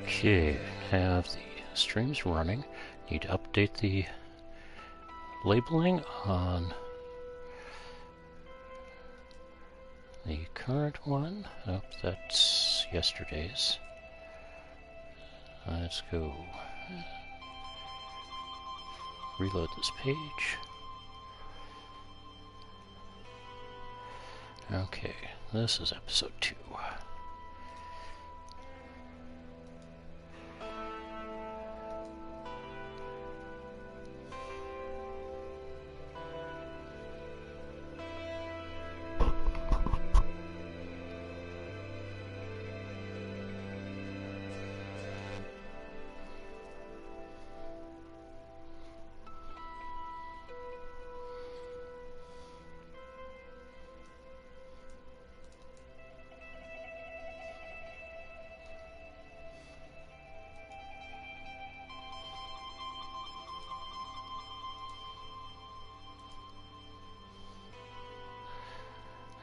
Okay, have the streams running. Need to update the labeling on the current one. Oh, that's yesterday's. Let's go reload this page. Okay, this is episode 2.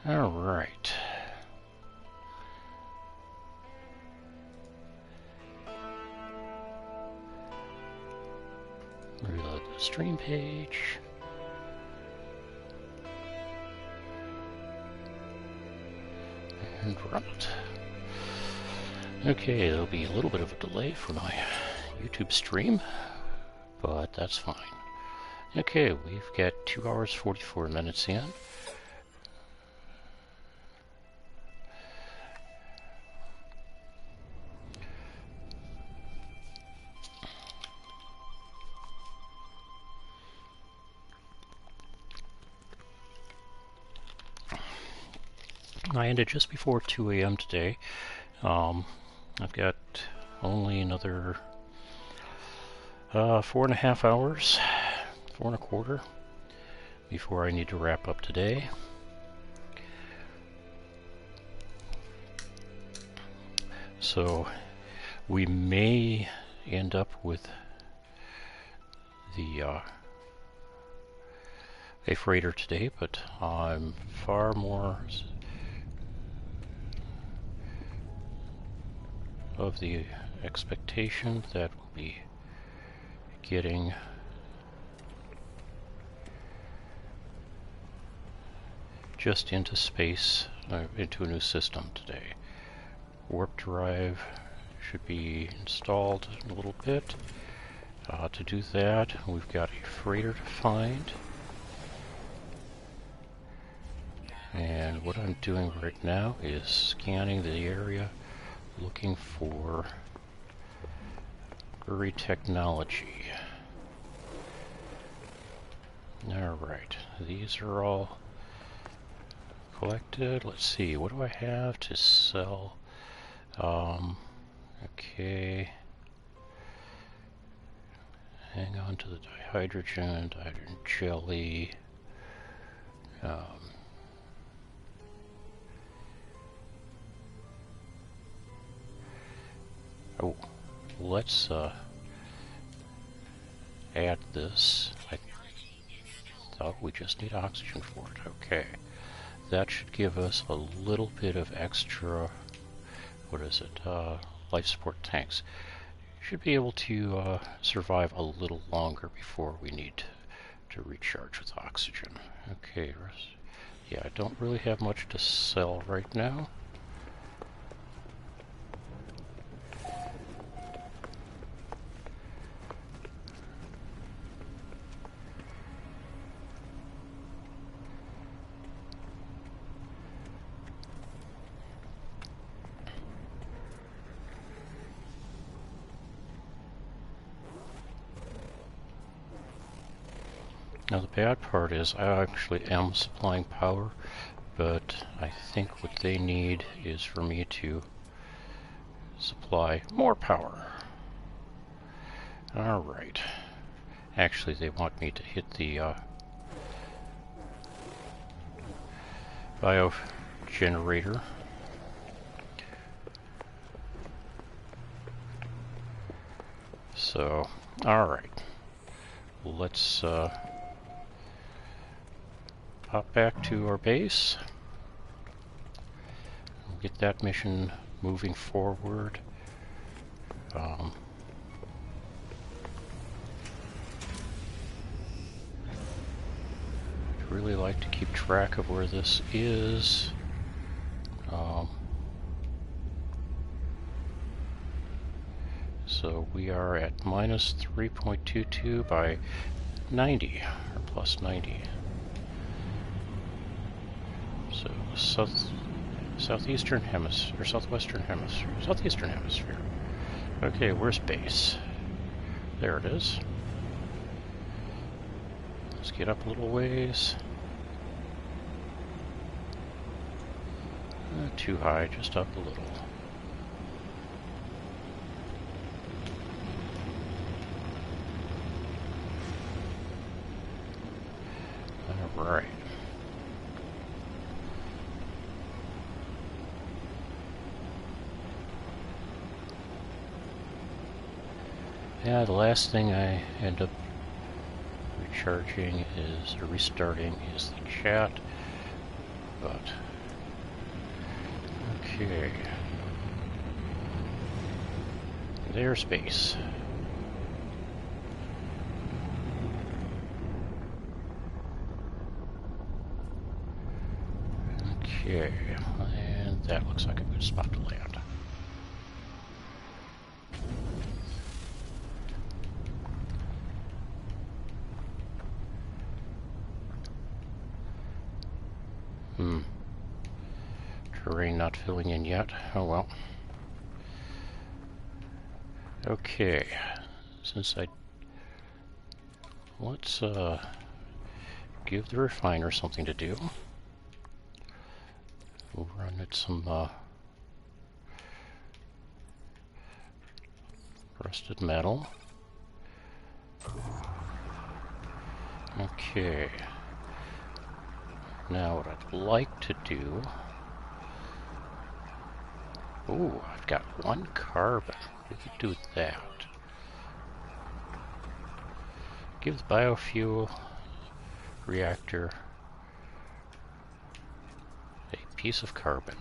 All right. Reload the stream page. And run it. Okay, there'll be a little bit of a delay for my YouTube stream, but that's fine. Okay, we've got 2 hours 44 minutes in. I ended just before 2 a.m. today. I've got only another 4.5 hours, 4.25, before I need to wrap up today. So we may end up with the a freighter today, but I'm far more of the expectation that we'll be getting just into space, into a new system today. Warp drive should be installed in a little bit. To do that, we've got a freighter to find. And what I'm doing right now is scanning the area, looking for Uri technology. Alright, these are all collected. Let's see, what do I have to sell? Okay. Hang on to the dihydrogen jelly. Oh, let's add this. I thought we just need oxygen for it. Okay, that should give us a little bit of extra. What is it? Life support tanks. Should be able to survive a little longer before we need to recharge with oxygen. Okay, yeah, I don't really have much to sell right now. Now the bad part is I actually am supplying power, but I think what they need is for me to supply more power. Alright. Actually, they want me to hit the bio generator. So, alright. Let's hop back to our base. Get that mission moving forward. Um, I'd really like to keep track of where this is. So we are at minus 3.22 by 90, or plus 90. So southeastern hemisphere, or southwestern hemisphere, southeastern hemisphere. Okay, where's base? There it is. Let's get up a little ways. Not too high, just up a little. Alright. Yeah, the last thing I end up recharging is, or restarting, is the chat. But, okay. There's base. Okay, and that looks like a good spot to land. Terrain not filling in yet. Oh well. Okay, let's give the refiner something to do. We'll run it some rusted metal. Okay. Now what I'd like to do... Ooh, I've got 1 carbon. We could do that. Give the biofuel reactor a piece of carbon.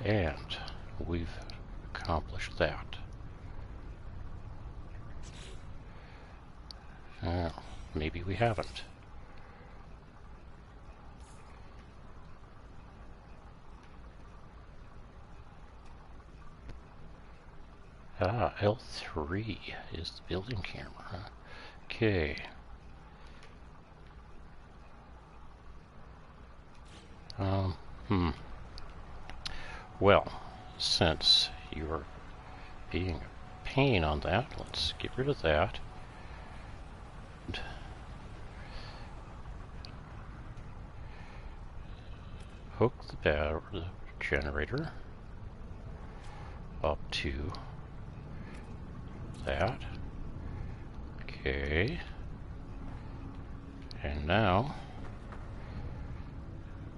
And we've accomplished that. Maybe we haven't. Ah, L3 is the building camera. Okay. Well, since you're being a pain on that, let's get rid of that. And hook the generator up to that. Okay. And now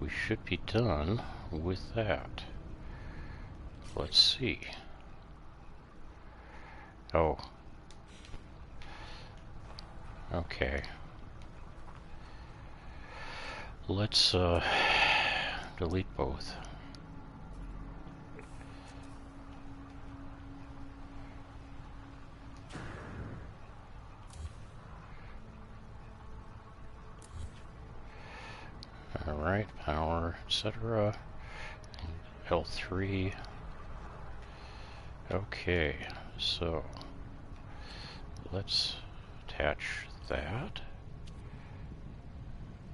we should be done with that. Let's see. Oh. Okay. Let's delete both. Alright, power, etc. L3. Okay, so let's attach that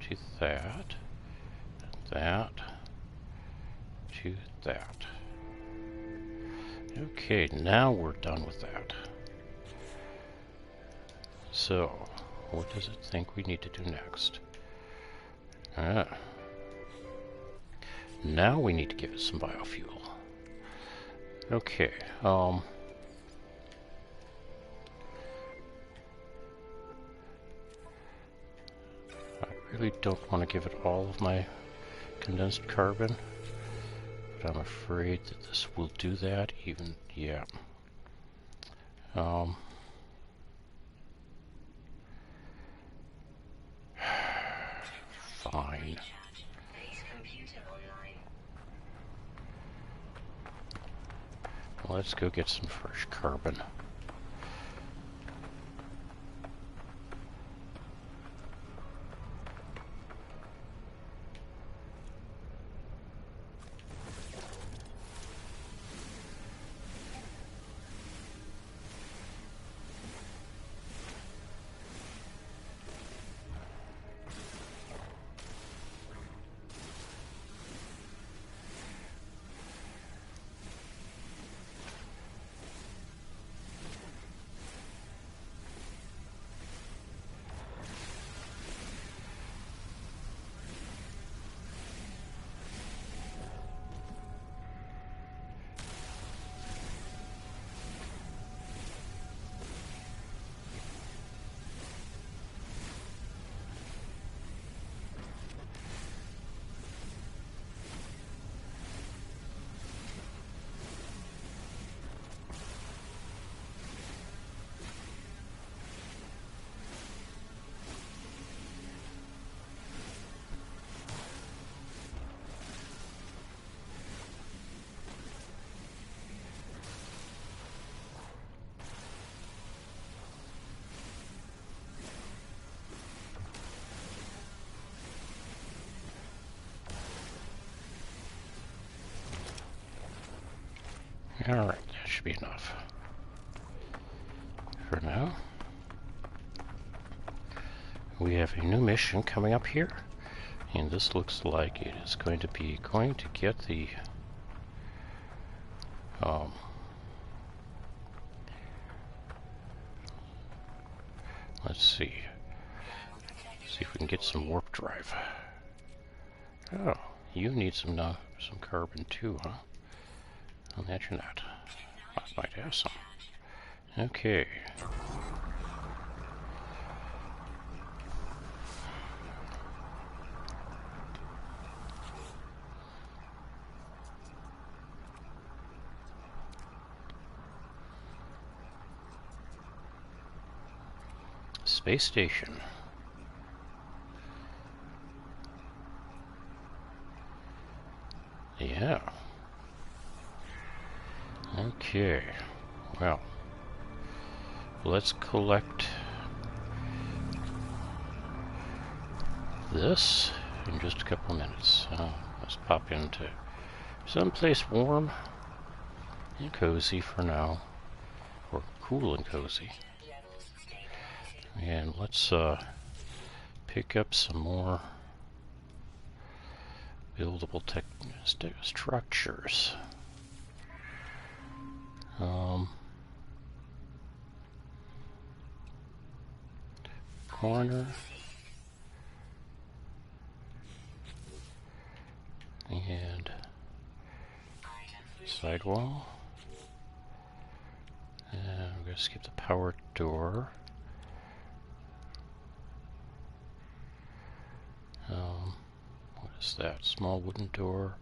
to that, that to that. Okay, now we're done with that. So, what does it think we need to do next? Now we need to give it some biofuel. Okay, I really don't want to give it all of my condensed carbon, but I'm afraid that this will do that even, yeah. Fine. Let's go get some fresh carbon. Alright, that should be enough for now. We have a new mission coming up here, and this looks like it is going to get the let's see if we can get some warp drive. Oh, you need some carbon too, huh? Imagine that. I might have some. Okay. Space station. Yeah. Okay. Well, let's collect this in just a couple of minutes. Let's pop into someplace warm and cozy for now, or cool and cozy. And let's pick up some more buildable structures. Corner and sidewall. And we're going to skip the power door. What is that? Small wooden door,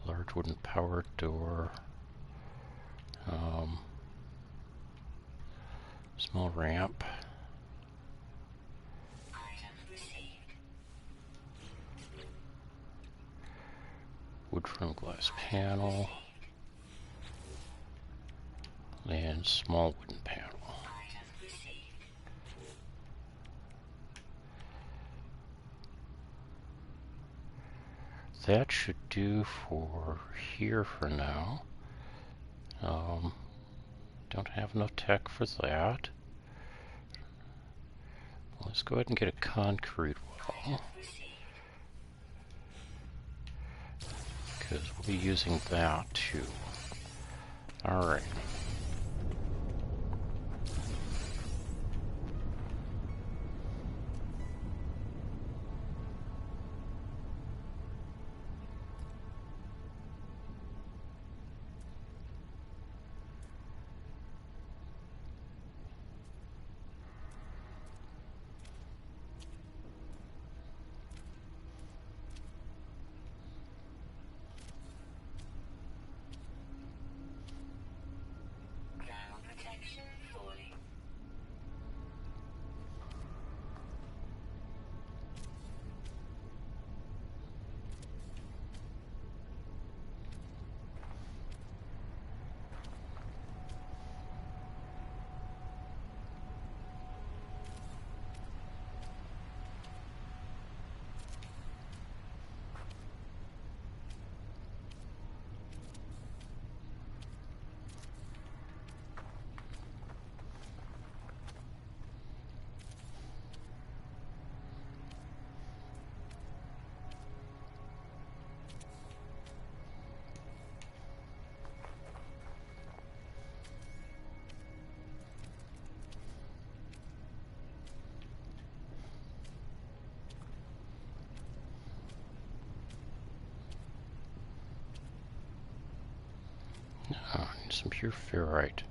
large wooden power door, small ramp. Wood frame glass panel, and small wooden panel. That should do for here for now. Don't have enough tech for that. Let's go ahead and get a concrete wall, because we'll be using that too. Alright. some pure ferrite.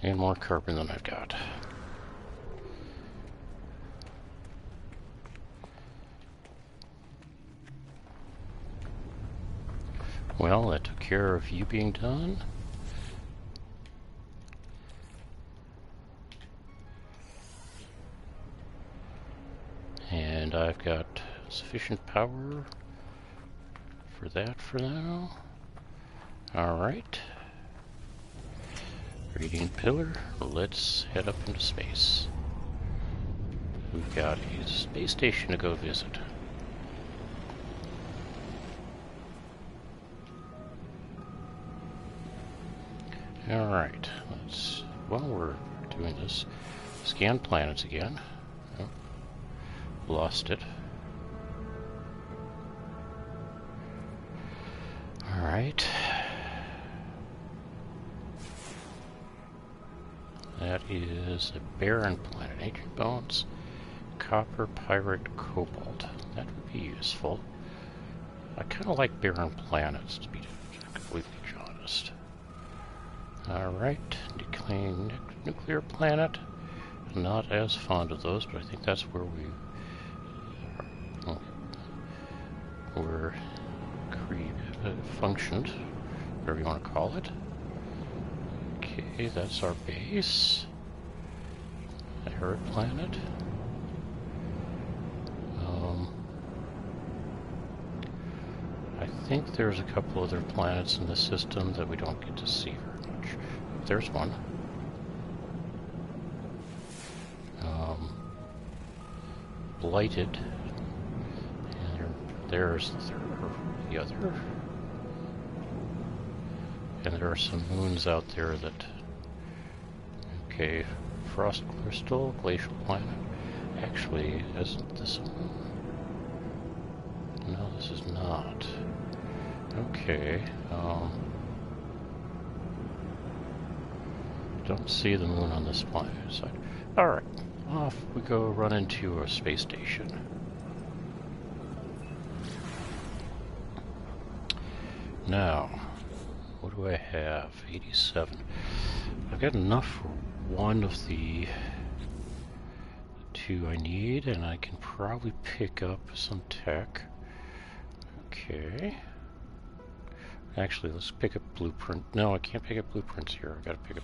And more carbon than I've got. Well, that took care of you being done. And I've got sufficient power for that for now. Alright. Radiant pillar, let's head up into space. We've got a space station to go visit. Alright, let's, while we're doing this, scan planets again. Oh, lost it. Alright. That is a barren planet. Ancient bones, copper, pyrite, cobalt. That would be useful. I kind of like barren planets, to be completely honest. Alright, decaying nuclear planet. Not as fond of those, but I think that's where we're functioned, whatever you want to call it. Okay, that's our base. A Herod planet. I think there's a couple other planets in the system that we don't get to see very much. There's one. Blighted. And there's the other. And there are some moons out there that... Okay, Frost Crystal, Glacial Planet. Actually, isn't this one? No, this is not. Okay, don't see the moon on this planet side. Alright, off we go run into a space station. Now, what do I have? 87. I've got enough for one of the two I need, and I can probably pick up some tech. Okay. Actually, let's pick up blueprint. No, I can't pick up blueprints here. I've got to pick up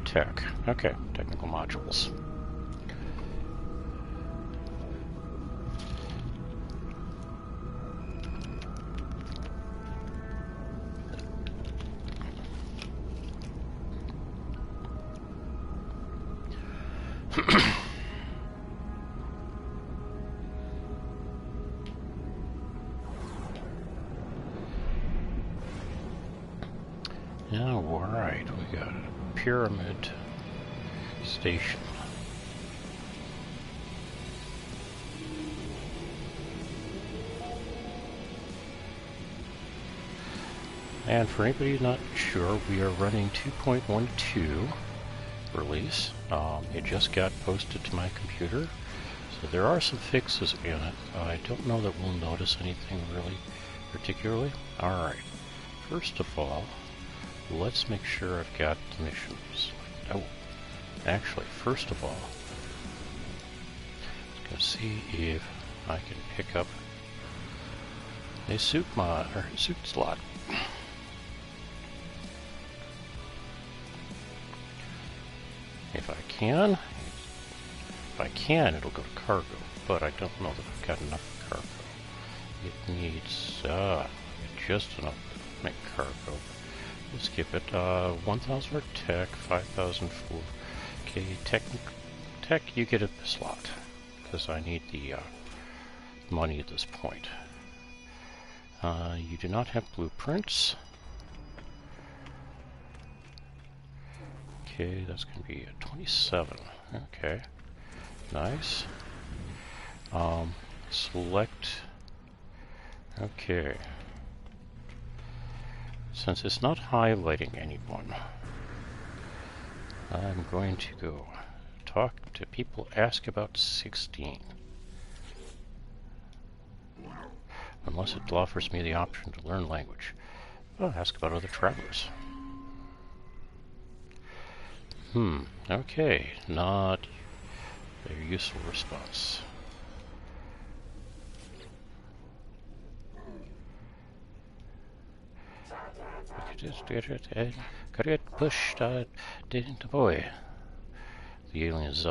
tech. Okay, technical modules. Now, alright, we got a pyramid station. And for anybody who's not sure, we are running 2.12 release. It just got posted to my computer, so there are some fixes in it. I don't know that we'll notice anything really particularly. Alright, first of all, let's make sure I've got the missions. Oh, actually, first of all, let's go see if I can pick up a suit slot. If I can, it'll go to cargo, but I don't know that I've got enough cargo. It needs just enough to make cargo. We'll skip it. 1,000 for tech, 5,000 for... Okay, tech, you get a slot, because I need the money at this point. You do not have blueprints. Okay, that's going to be a 27. Okay, nice. Select. Okay. Since it's not highlighting anyone, I'm going to go talk to people, ask about 16. Unless it offers me the option to learn language. I'll ask about other travelers. Okay, not a very useful response. Could get pushed, didn't the boy. The alien's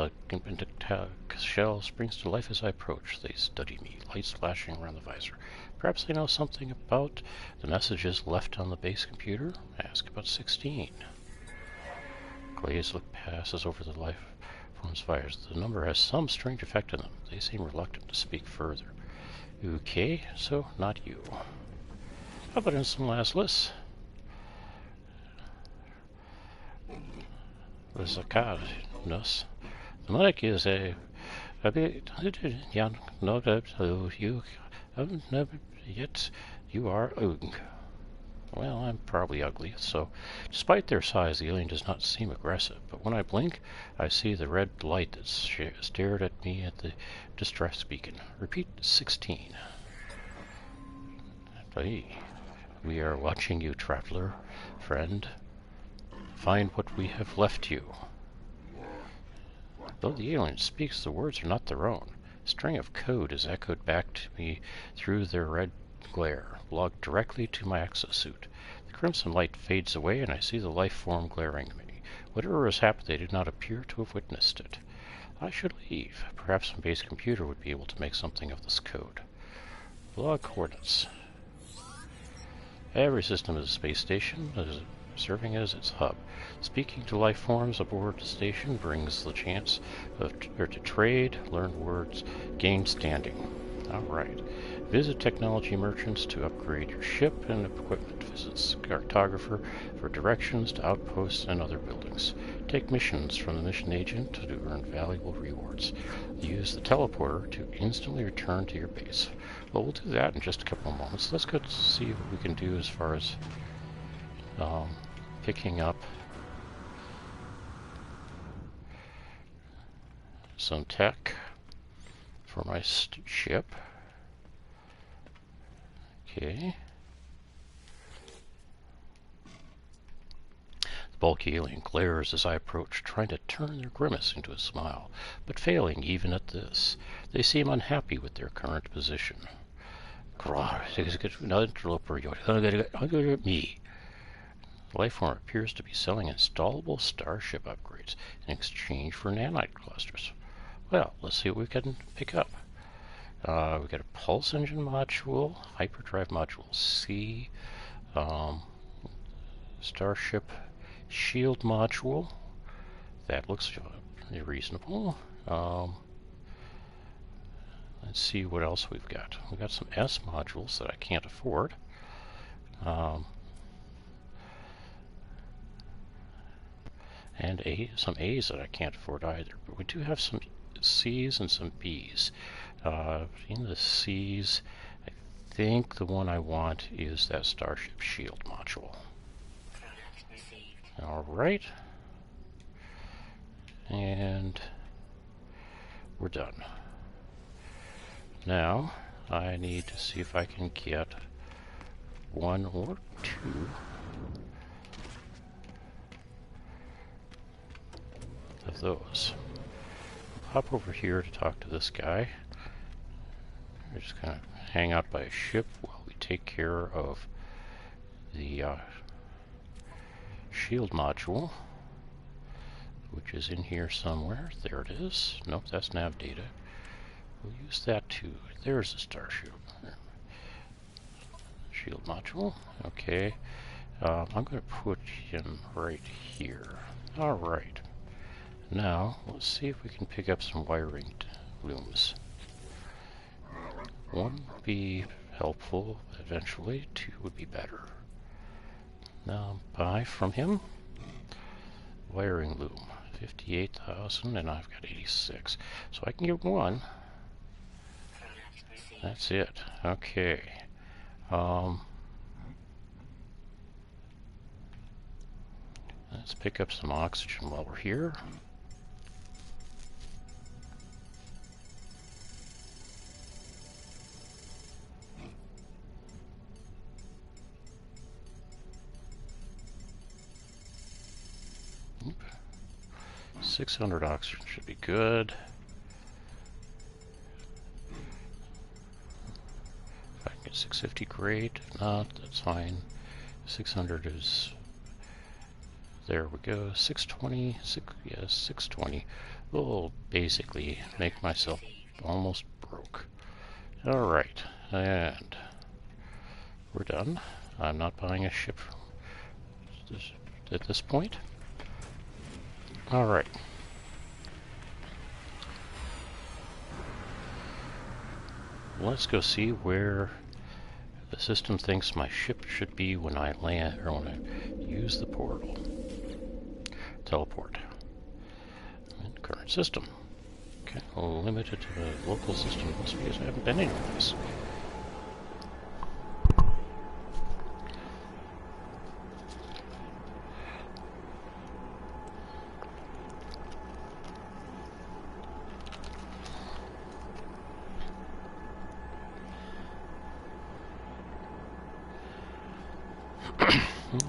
shell springs to life as I approach. They study me, lights flashing around the visor. Perhaps they know something about the messages left on the base computer? Ask about 16. Glazed look passes over the life form's fires. The number has some strange effect on them. They seem reluctant to speak further. Okay, so not you. How about instant last list? The Zacadness. The monarch is a bit young, no doubt, you haven't never yet. You are ugly. Well, I'm probably ugly, so despite their size, the alien does not seem aggressive. But when I blink, I see the red light that stared at me at the distress beacon. Repeat 16. Hey, we are watching you, traveler, friend. Find what we have left you. Though the alien speaks, the words are not their own. A string of code is echoed back to me through their red glare, logged directly to my exosuit. The crimson light fades away, and I see the life form glaring at me. Whatever has happened, they did not appear to have witnessed it. I should leave. Perhaps some base computer would be able to make something of this code. Log coordinates. Every system is a space station, serving as its hub. Speaking to life forms aboard the station brings the chance to trade, learn words, gain standing. Alright. Visit technology merchants to upgrade your ship and equipment. Visit cartographer for directions to outposts and other buildings. Take missions from the mission agent to earn valuable rewards. Use the teleporter to instantly return to your base. Well, we'll do that in just a couple of moments. Let's go see what we can do as far as picking up some tech for my ship. Okay. The bulky alien glares as I approach, trying to turn their grimace into a smile, but failing even at this. They seem unhappy with their current position. Another interloper, me. The lifeform appears to be selling installable starship upgrades in exchange for nanite clusters. Well, let's see what we can pick up. We got a pulse engine module, hyperdrive module C, starship shield module. That looks reasonable. Let's see what else we've got. We've got some S modules that I can't afford. And some A's that I can't afford either. But we do have some C's and some B's. In the C's, I think the one I want is that Starship Shield module. Alright. And we're done. Now, I need to see if I can get one or two of those. Hop over here to talk to this guy. We're just gonna hang out by a ship while we take care of the shield module, which is in here somewhere. There it is. Nope, that's nav data. We'll use that too. There's the starship. Shield module. Okay. I'm going to put him right here. Alright. Now, let's see if we can pick up some wiring looms. One would be helpful eventually. Two would be better. Now, buy from him. Wiring loom. 58,000 and I've got 86. So I can get one. That's it. Okay. Let's pick up some oxygen while we're here. 600 oxygen should be good. If I can get 650, great. If not, that's fine. 600 is... There we go. 620. Yes, 620. Will basically make myself almost broke. Alright, and we're done. I'm not buying a ship at this point. Alright. Let's go see where the system thinks my ship should be when I land, or when I use the portal. Teleport. And current system. Okay, limited to the local system. Must be because I haven't been anywhere else.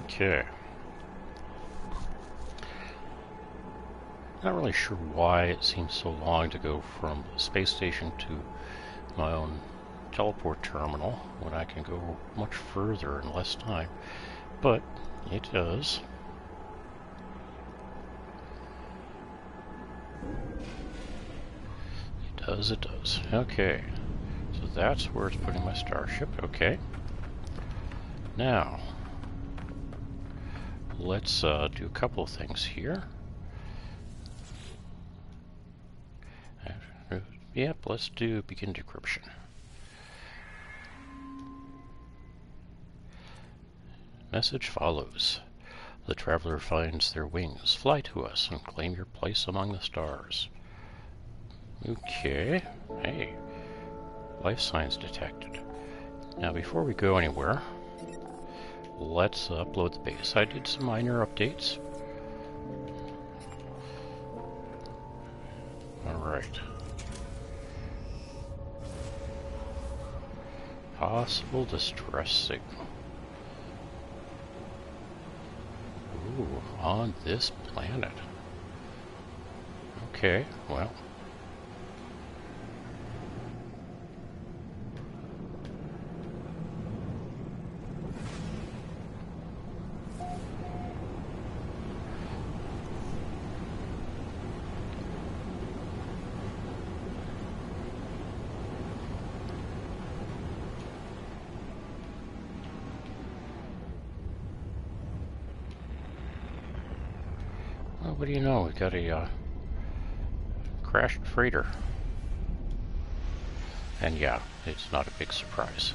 Okay. Not really sure why it seems so long to go from the space station to my own teleport terminal when I can go much further in less time, but it does. It does. Okay, so that's where it's putting my starship. Okay. Now, let's do a couple of things here. Yep, let's do begin decryption. Message follows. The traveler finds their wings. Fly to us and claim your place among the stars. Okay. Hey. Life signs detected. Now, before we go anywhere, let's upload the base. I did some minor updates. Alright. Possible distress signal. Ooh, on this planet. Okay, well. What do you know? We got a crashed freighter. And yeah, it's not a big surprise.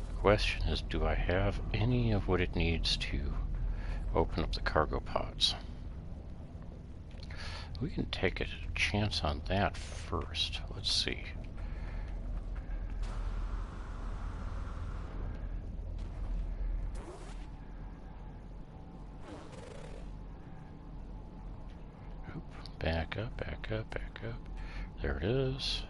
The question is, do I have any of what it needs to open up the cargo pods? We can take a chance on that first. Let's see. Back up, back up, back up. There it is.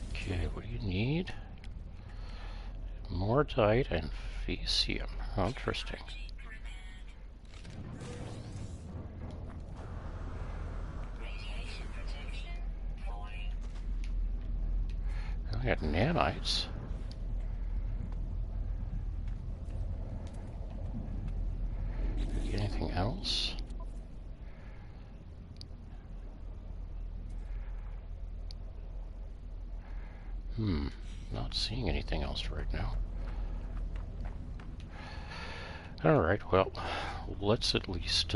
Okay, what do you need? Mortite and Fecium. Interesting. I got nanites. Anything else? Not seeing anything else right now. Alright, well, let's at least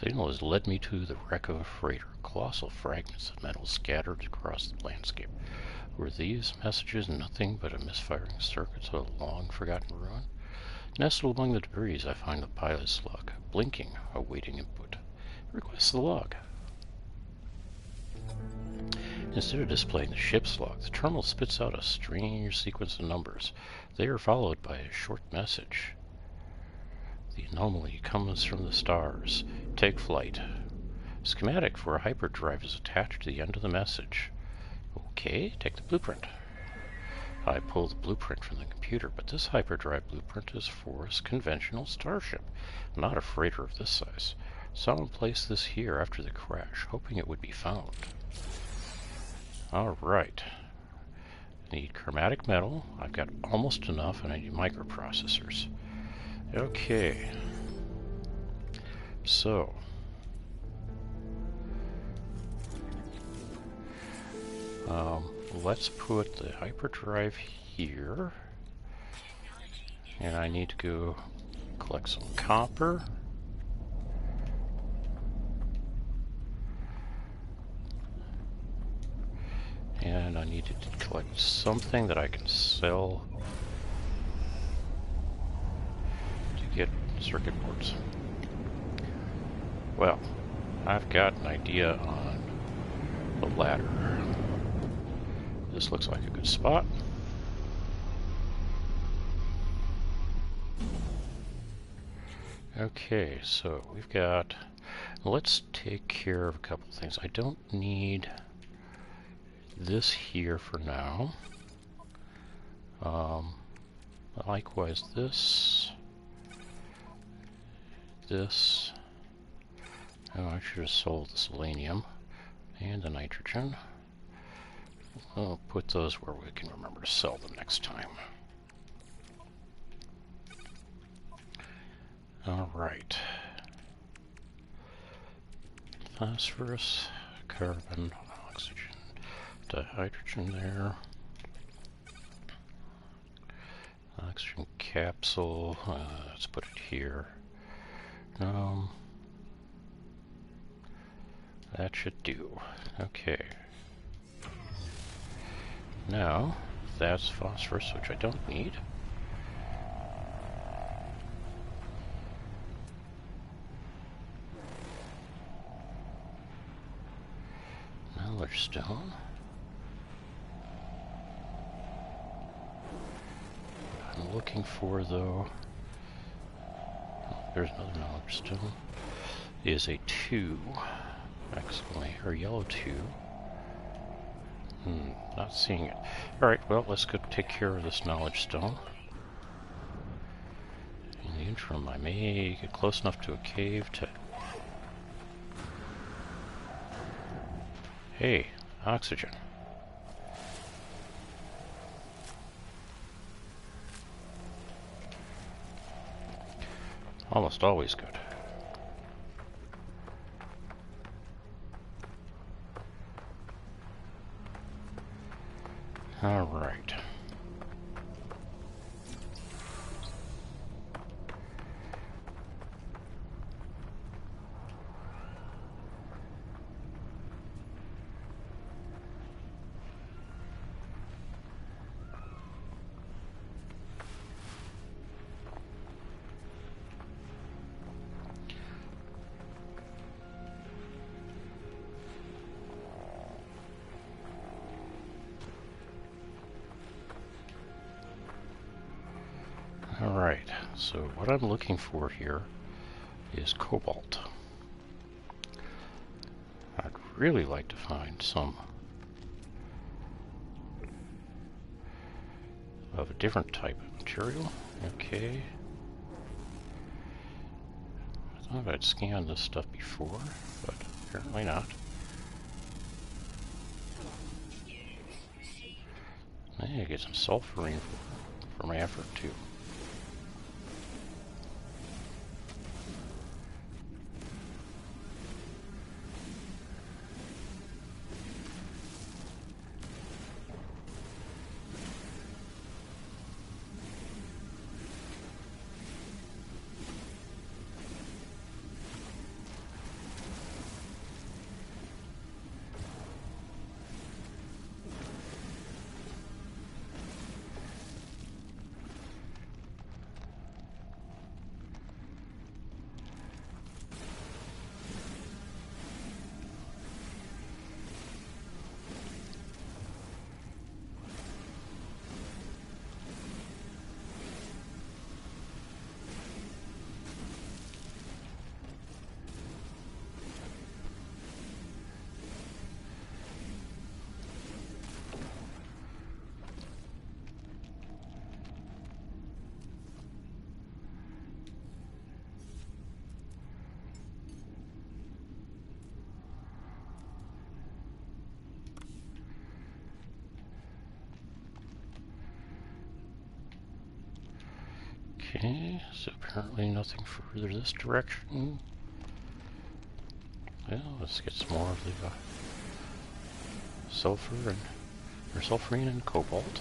signal has led me to the wreck of a freighter. Colossal fragments of metal scattered across the landscape. Were these messages nothing but a misfiring circuit of a long-forgotten ruin? Nestled among the debris, I find the pilot's log, blinking, awaiting input. Request the log. Instead of displaying the ship's log, the terminal spits out a strange sequence of numbers. They are followed by a short message. The anomaly comes from the stars. Take flight. Schematic for a hyperdrive is attached to the end of the message. Okay, take the blueprint. I pull the blueprint from the computer, but this hyperdrive blueprint is for a conventional starship, not a freighter of this size. Someone placed this here after the crash, hoping it would be found. Alright. Need chromatic metal. I've got almost enough, and I need microprocessors. Okay. So. Let's put the hyperdrive here. And I need to go collect some copper. And I need to collect something that I can sell to get circuit boards. Well, I've got an idea on the ladder. This looks like a good spot. Okay, so we've got... Let's take care of a couple things. I don't need this here for now. Likewise, this. Oh, I should have sold the selenium and the nitrogen. I'll put those where we can remember to sell them next time. Alright. Phosphorus, carbon, oxygen, dihydrogen there. Oxygen capsule, let's put it here. That should do. Okay. Now, that's phosphorus, which I don't need. Knowledge stone. I'm looking for, though, there's another knowledge stone, is a 2, or yellow 2. Not seeing it. Alright, well, let's go take care of this knowledge stone. In the interim, I may get close enough to a cave to... Hey, oxygen. Almost always good. All right. Alright, so what I'm looking for here is cobalt. I'd really like to find some of a different type of material. Okay. I thought I'd scanned this stuff before, but apparently not. Hey, I get some sulfurine for my effort too. Okay, so apparently nothing further this direction. Well, let's get some more of the sulfurine and cobalt.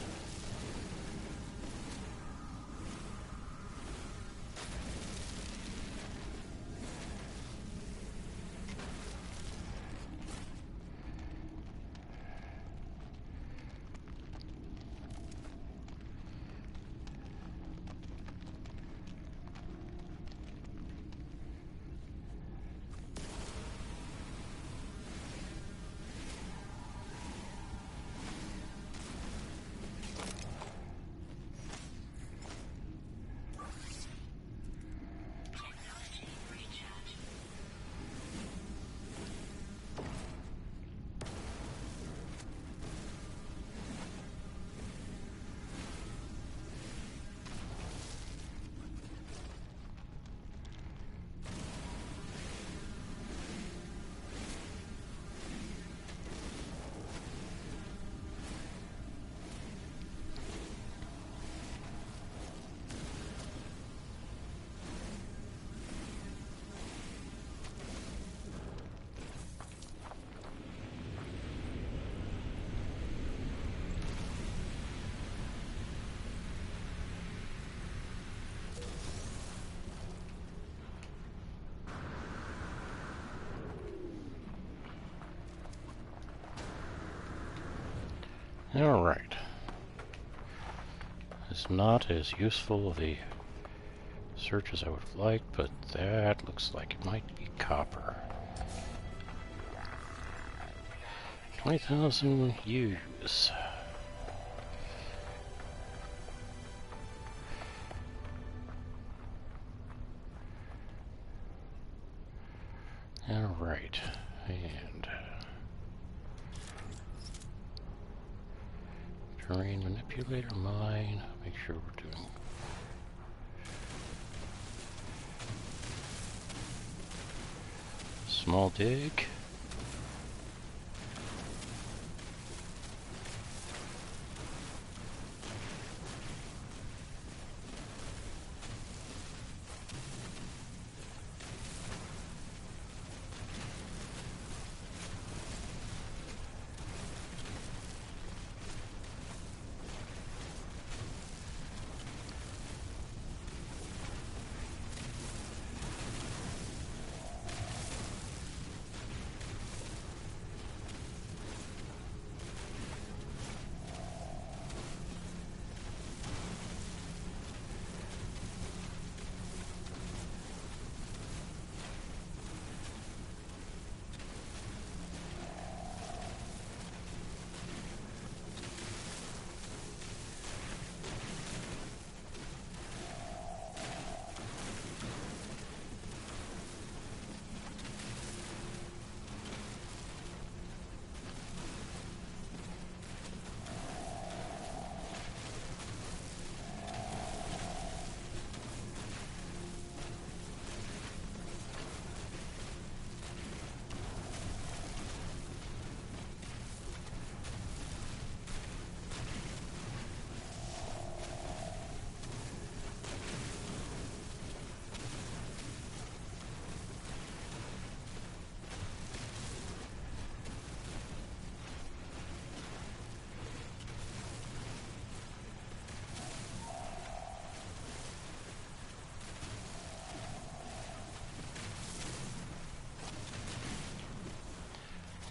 Alright. It's not as useful of a search as I would have liked, but that looks like it might be copper. 20,000 use. Alright, and terrain manipulator mine. Make sure we're doing small dig.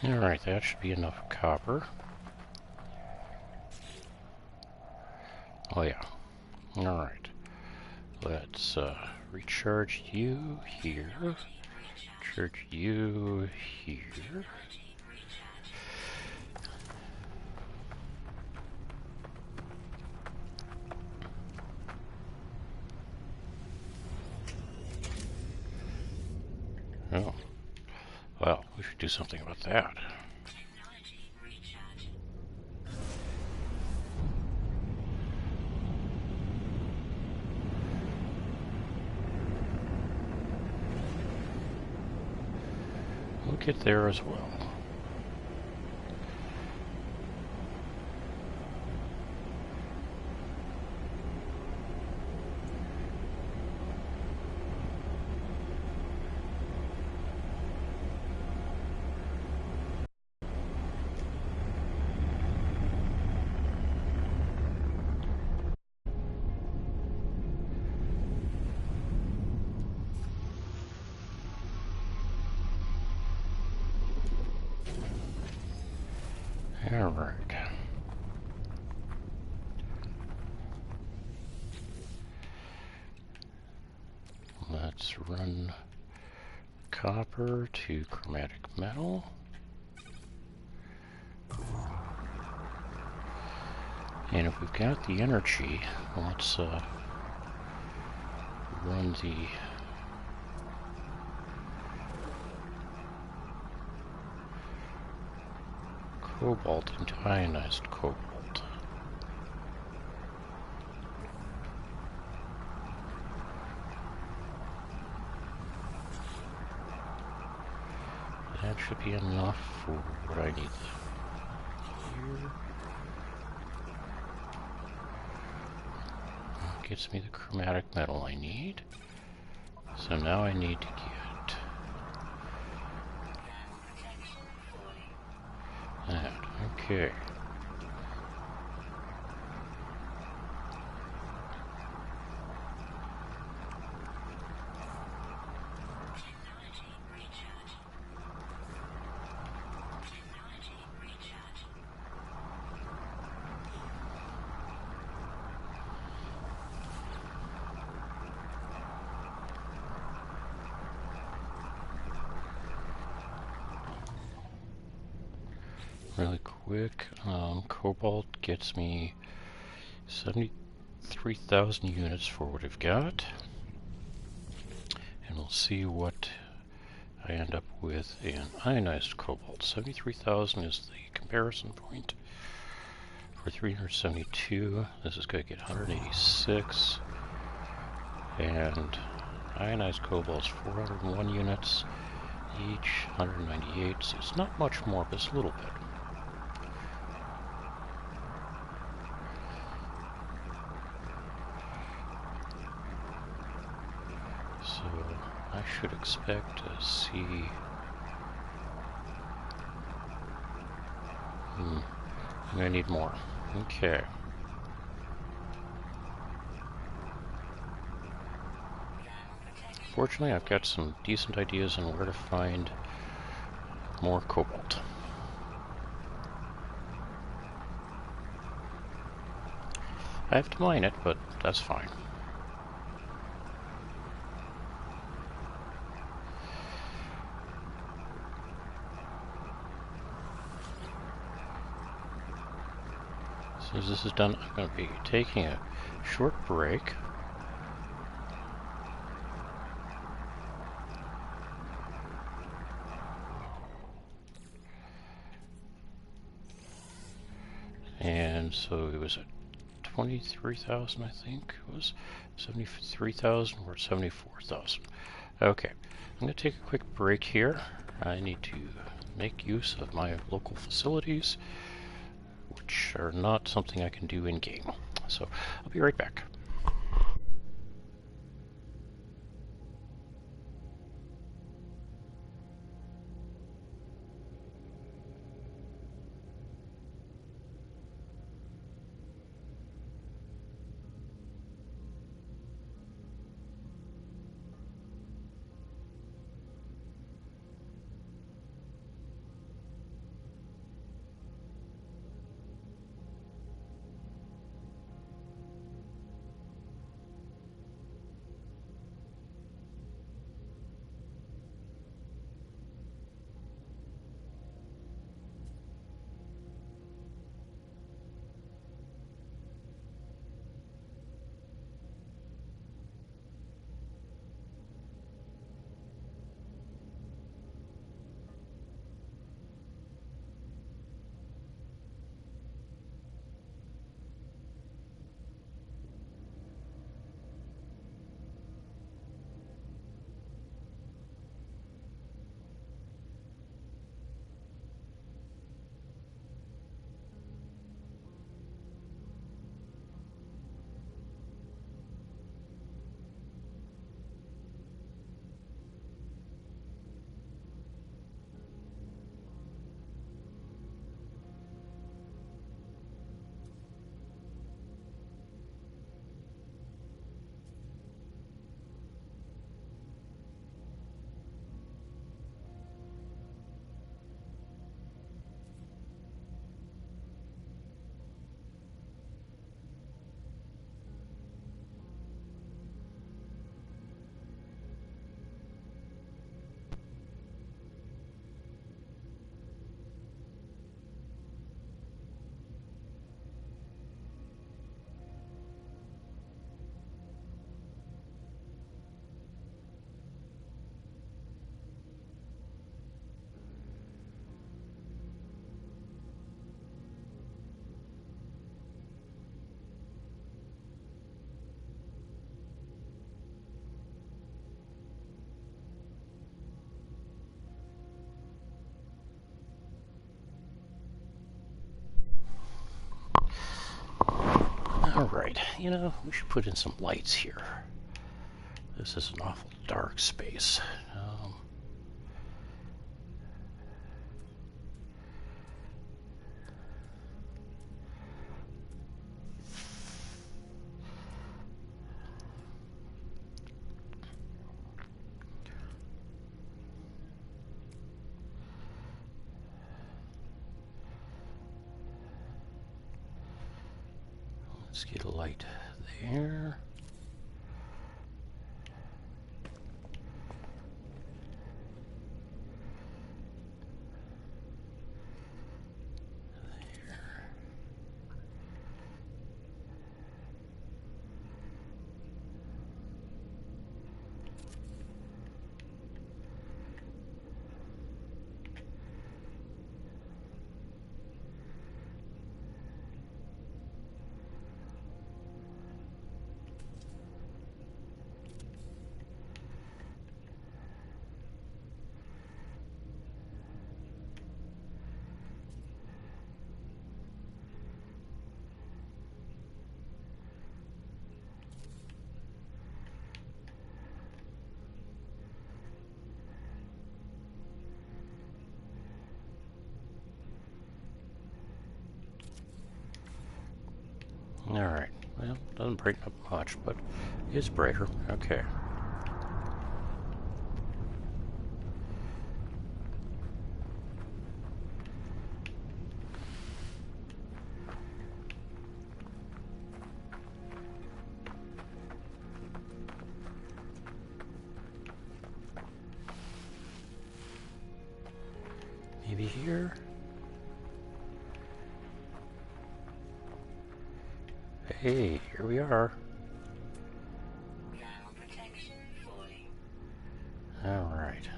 Alright, that should be enough copper. Oh yeah. Alright. Let's recharge you here. Recharge you here. Oh. Well, we should do something about that. We'll get there as well. Alright. Let's run copper to chromatic metal. And if we've got the energy, let's run the cobalt into ionized cobalt. That should be enough for what I need here. That gets me the chromatic metal I need. So now I need to get that. Okay. Really quick, cobalt gets me 73,000 units for what I've got. And we'll see what I end up with in ionized cobalt. 73,000 is the comparison point. For 372, this is going to get 186. And ionized cobalt's 401 units each, 198. So it's not much more, but it's a little bit. So I should expect to see... I'm gonna need more. Okay. Fortunately, I've got some decent ideas on where to find more cobalt. I have to mine it, but that's fine. So as this is done, I'm going to be taking a short break. And so it was at 23,000, I think. It was 73,000 or 74,000. Okay, I'm going to take a quick break here. I need to make use of my local facilities, which are not something I can do in-game. So I'll be right back. Alright, you know, we should put in some lights here. This is an awful dark space. Let's get a light there. Alright, well, doesn't brighten up much, but it's brighter. Okay. Maybe here? Hey, here we are. Alright,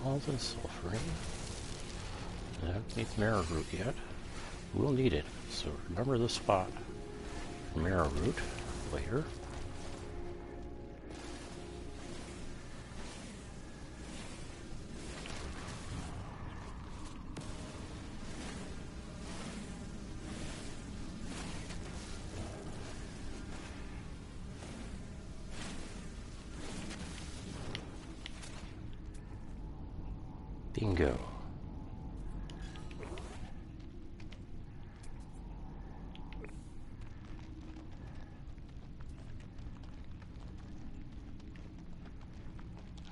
cobalt and sulfurine. I don't need marrow root yet. We'll need it, so remember the spot for marrow root later. Bingo.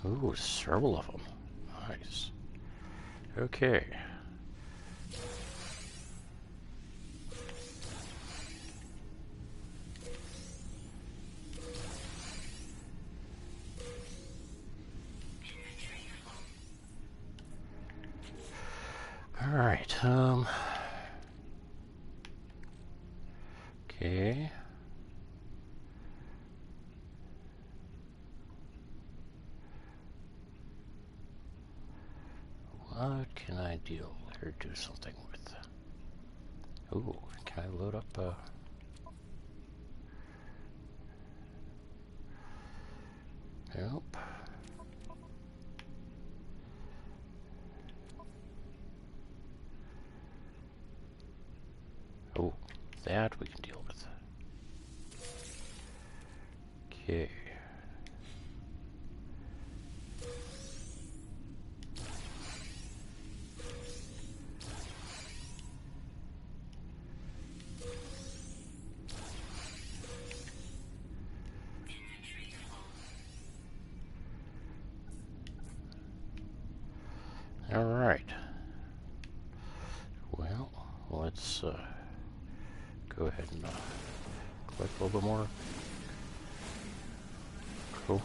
Ooh, several of them. Nice. Okay. All right. Okay. What can I deal or do something with? Ooh, can I load up Nope. Oh, that we can deal with. Okay. All right. Well, let's go ahead and collect a little bit more cobalt.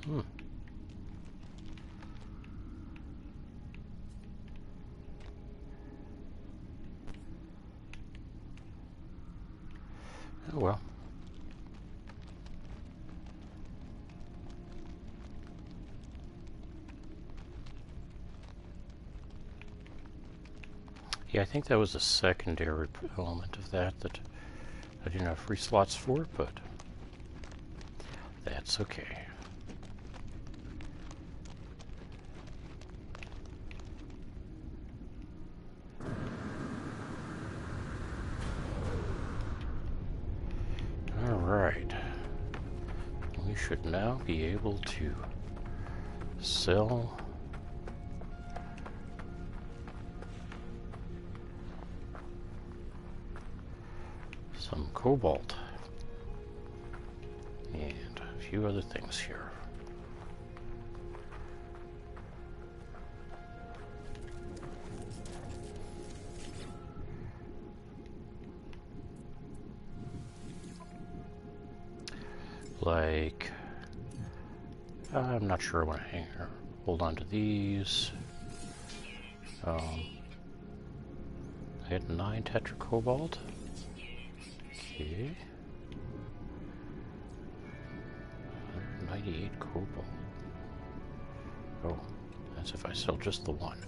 Hmm. Oh well. Yeah, I think that was a secondary element of that I didn't have free slots for, but that's okay. Alright. We should now be able to sell some cobalt and a few other things here. Like, I'm not sure I want to hold on to these. I had 9 tetracobalt. Okay. 198 cobalt. Oh, that's if I sell just the one.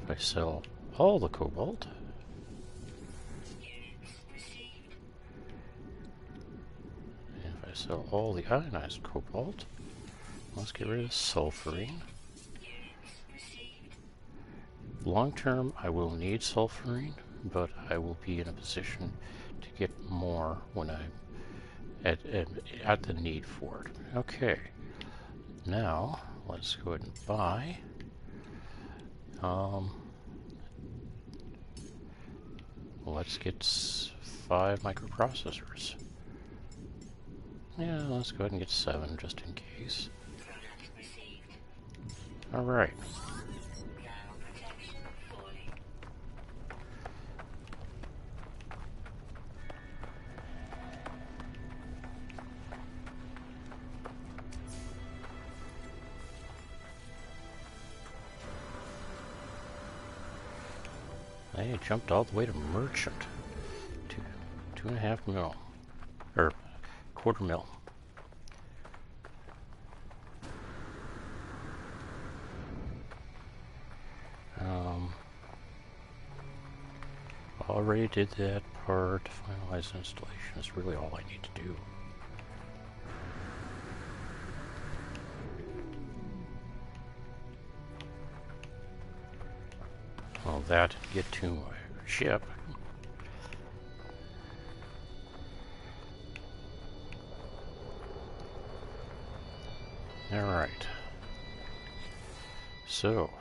If I sell all the cobalt, and if I sell all the ionized cobalt, let's get rid of sulfurine. Long term, I will need sulfurine, but I will be in a position to get more when I'm at the need for it. Okay, now let's go ahead and buy. Let's get 5 microprocessors. Yeah, let's go ahead and get 7 just in case. Alright. They jumped all the way to merchant. 2.5 mil. Or quarter mil. Already did that part. Finalize installation is really all I need to do. Well, that and get to my ship. Alright. So,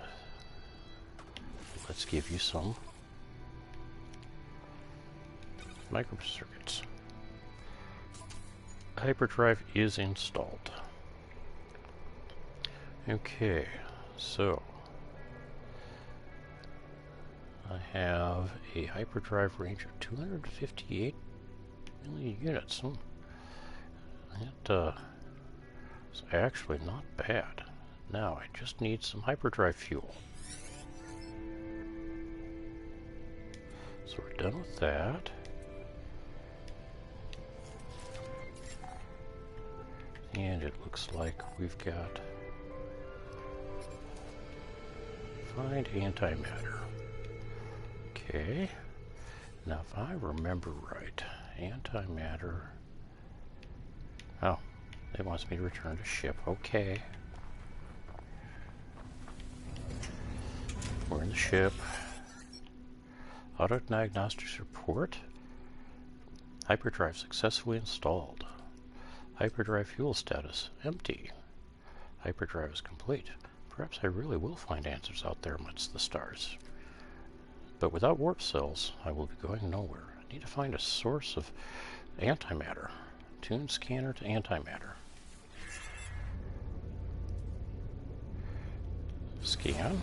let's give you some microcircuits. Hyperdrive is installed. Okay, so I have a hyperdrive range of 258 million units. That is actually not bad. Now I just need some hyperdrive fuel. So we're done with that. And it looks like we've got find antimatter. Okay. Now if I remember right, antimatter. Oh, it wants me to return to ship. Okay. We're in the ship. Auto diagnostics report. Hyperdrive successfully installed. Hyperdrive fuel status empty. Hyperdrive is complete. Perhaps I really will find answers out there amongst the stars. But without warp cells, I will be going nowhere. I need to find a source of antimatter. Tune scanner to antimatter. Scan.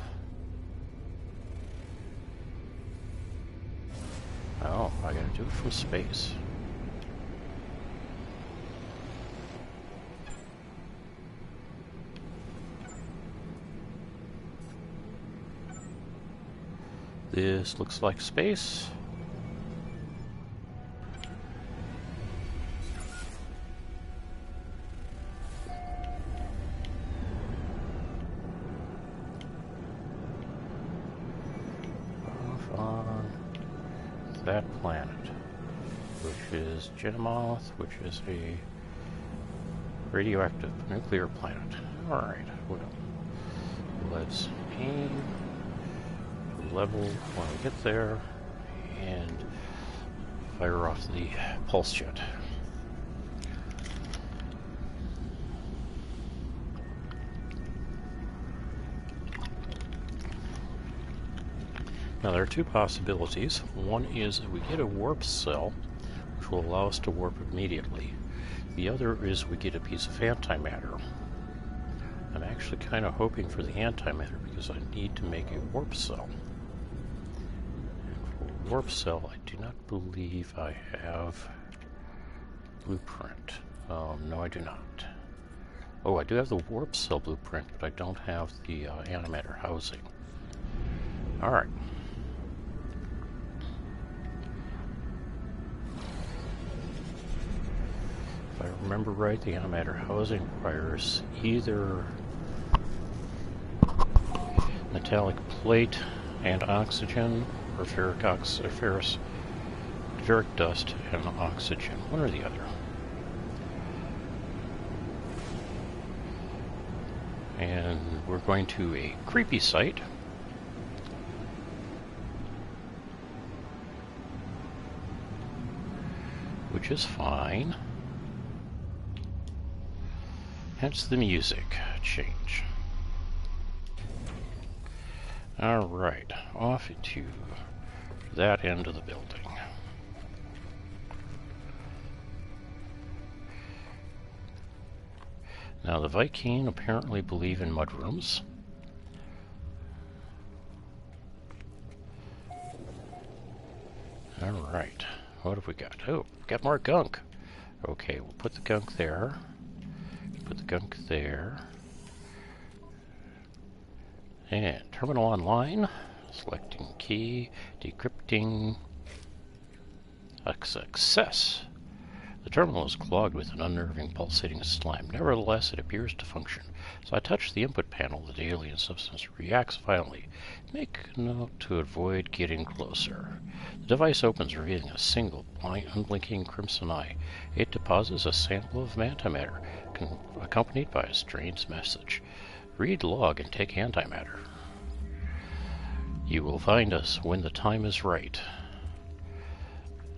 Oh, I gotta do it from space. This looks like space. Off on that planet, which is Genomoth, which is a radioactive nuclear planet. Alright, well, let's aim level when we get there and fire off the pulse jet. Now there are two possibilities. One is that we get a warp cell, which will allow us to warp immediately. The other is we get a piece of antimatter. I'm actually kind of hoping for the antimatter because I need to make a warp cell. Warp cell, I do not believe I have blueprint. No, I do not. Oh, I do have the warp cell blueprint, but I don't have the antimatter housing. Alright. If I remember right, the antimatter housing requires either metallic plate and oxygen, or ferric dust and oxygen, one or the other. And we're going to a creepy site. Which is fine. Hence the music change. Alright, off into that end of the building. Now the Vy'keen apparently believe in mudrooms. Alright, what have we got? Oh, got more gunk. Okay, we'll put the gunk there. Put the gunk there. And terminal online. Selecting key. Decrypting. A success. The terminal is clogged with an unnerving pulsating slime. Nevertheless, it appears to function. So I touch the input panel. The alien substance reacts violently. Make a note to avoid getting closer. The device opens, revealing a single, unblinking crimson eye. It deposits a sample of antimatter, accompanied by a strange message. Read log and take antimatter. You will find us when the time is right.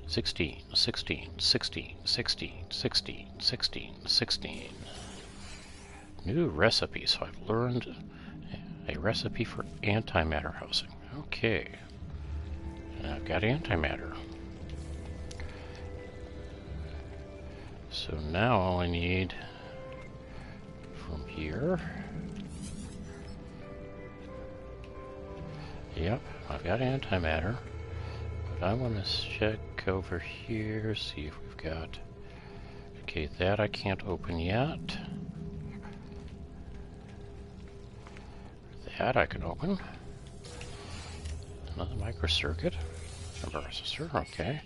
16, 16, 16, 16, 16, 16, 16. New recipe. So I've learned a recipe for antimatter housing. Okay. And I've got antimatter. So now all I need from here. Yep, I've got antimatter. But I want to check over here, see if we've got... Okay, that I can't open yet. That I can open. Another microcircuit. A processor, okay.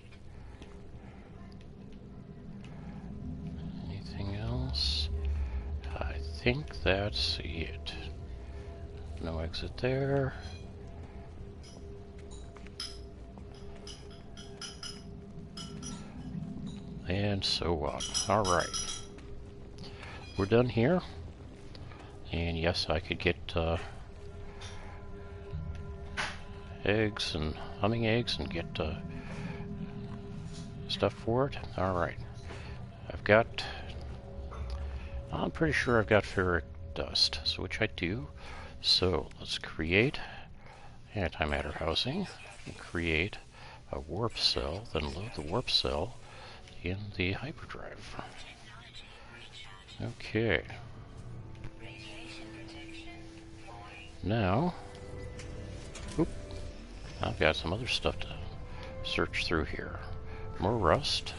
Anything else? I think that's it. No exit there. And so on. Alright. We're done here. And yes, I could get eggs and humming eggs and get stuff for it. Alright. I'm pretty sure I've got ferric dust, so which I do. So let's create antimatter housing and create a warp cell, then load the warp cell in the hyperdrive. Okay. Now, I've got some other stuff to search through here. More rust.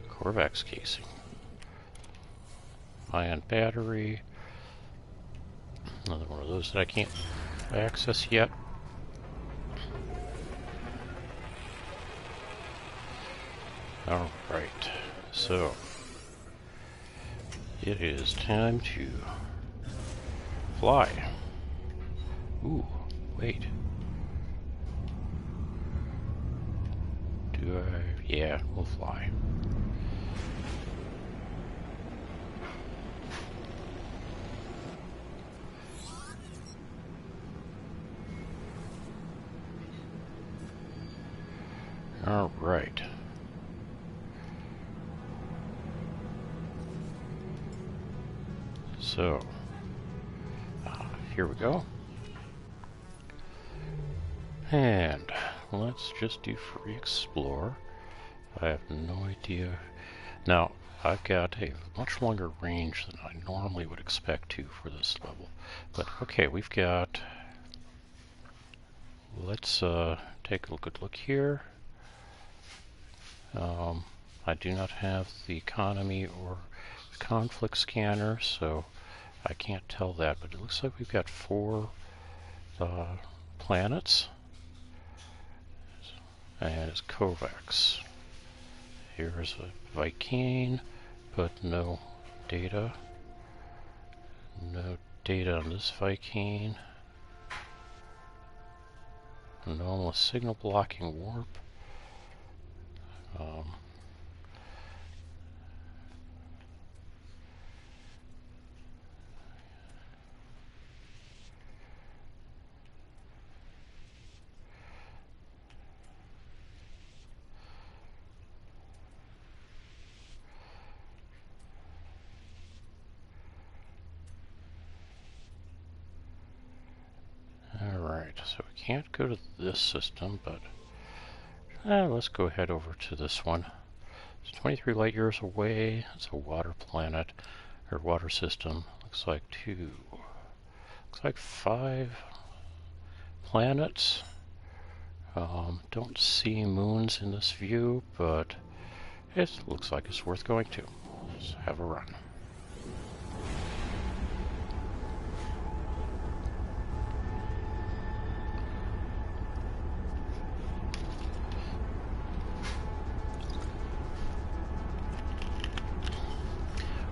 Korvax casing. Ion battery. Another one of those that I can't access yet. Alright, so it is time to fly. Ooh, wait. Do I? Yeah, we'll fly. All right. So, here we go. And let's just do free explore. I have no idea. Now, I've got a much longer range than I normally would expect to for this level. But okay, we've got... Let's take a good look here. I do not have the economy or conflict scanner, so I can't tell that, but it looks like we've got 4 planets, and it's Kovacs. Here's a Vy'keen, but no data. No data on this Vy'keen. Anomalous signal blocking warp. Alright, so we can't go to this system, but let's go ahead over to this one. It's 23 light years away. It's a water planet, or water system. Looks like 5 planets. Don't see moons in this view, but it looks like it's worth going to. Let's have a run.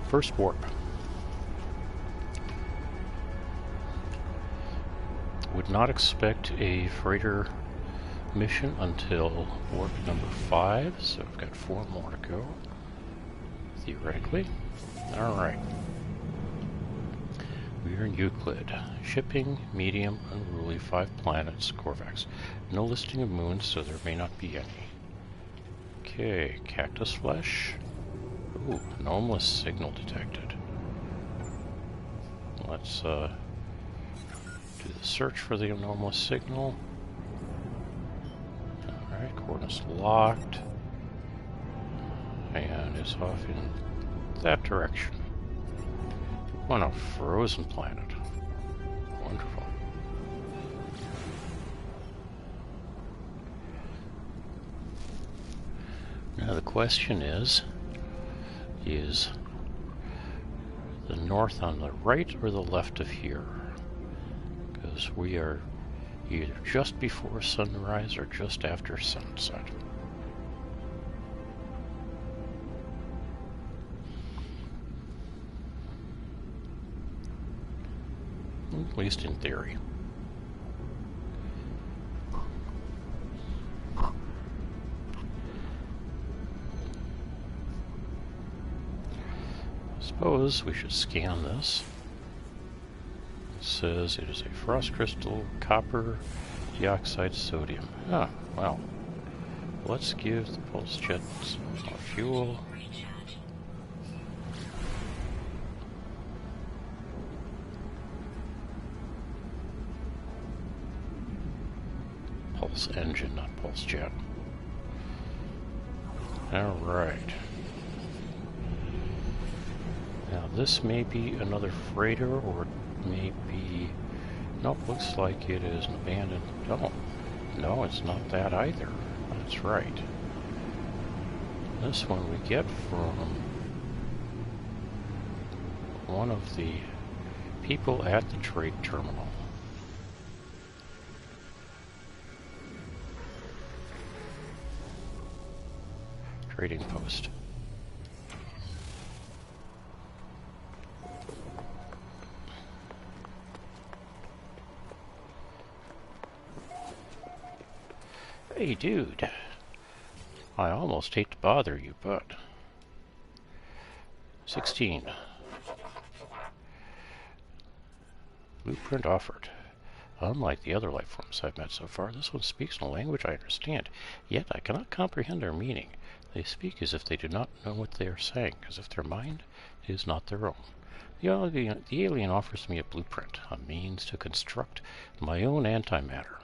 First warp. Would not expect a freighter mission until warp number 5, so we've got 4 more to go, theoretically. Alright. We are in Euclid. Shipping, medium, unruly, 5 planets, Korvax. No listing of moons, so there may not be any. Okay, cactus flesh. Ooh, anomalous signal detected. Let's do the search for the anomalous signal. Alright, coordinates locked. And it's off in that direction. On a frozen planet. Wonderful. Now the question is the north on the right or the left of here? Because we are either just before sunrise or just after sunset. At least in theory. Suppose we should scan this. It says it is a frost crystal, copper dioxide, sodium. Ah, well. Let's give the pulse jet some more fuel. Pulse engine, not pulse jet. Alright. Now this may be another freighter, or it may be Nope, looks like it is an abandoned... Oh, no, it's not that either. That's right. This one we get from one of the people at the trade terminal. Trading post. Hey, dude. I almost hate to bother you, but... 16. Blueprint offered. Unlike the other life forms I've met so far, this one speaks in a language I understand, yet I cannot comprehend their meaning. They speak as if they do not know what they are saying, as if their mind is not their own. The alien offers me a blueprint, a means to construct my own antimatter.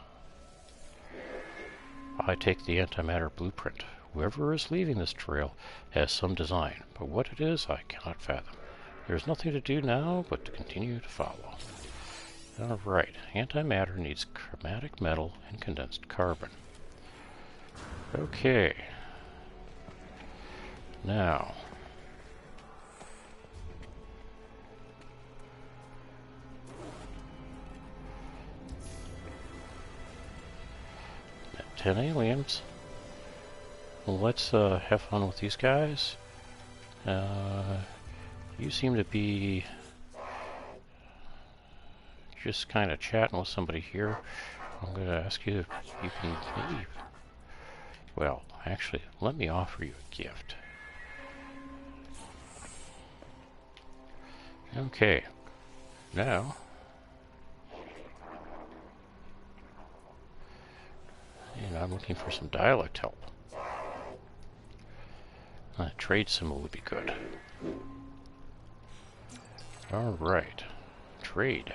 I take the antimatter blueprint. Whoever is leaving this trail has some design, but what it is I cannot fathom. There is nothing to do now but to continue to follow. Alright, antimatter needs chromatic metal and condensed carbon. Okay. Now. Met 10 aliens. Well, let's have fun with these guys. You seem to be just kind of chatting with somebody here. I'm going to ask you if you can maybe... Well, actually, let me offer you a gift. Okay. Now... And I'm looking for some dialect help. A trade symbol would be good. Alright. Trade.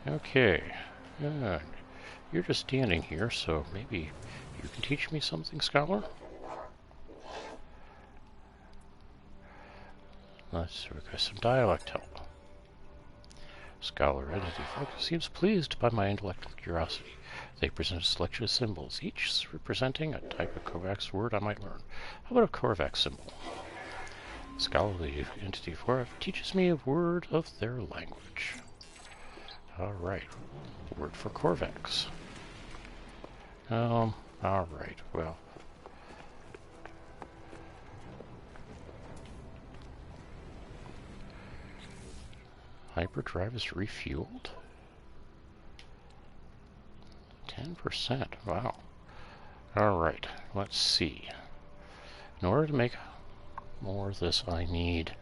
Okay. You're just standing here, so maybe you can teach me something, scholar? Let's request some dialect help. Scholar entity focus seems pleased by my intellectual curiosity. They present a selection of symbols, each representing a type of Korvax word I might learn. How about a Korvax symbol? Scholarly entity 4 teaches me a word of their language. Alright, word for Korvax. Alright, well. Hyperdrive is refueled? 10%, wow. Alright, let's see. In order to make more of this, I need...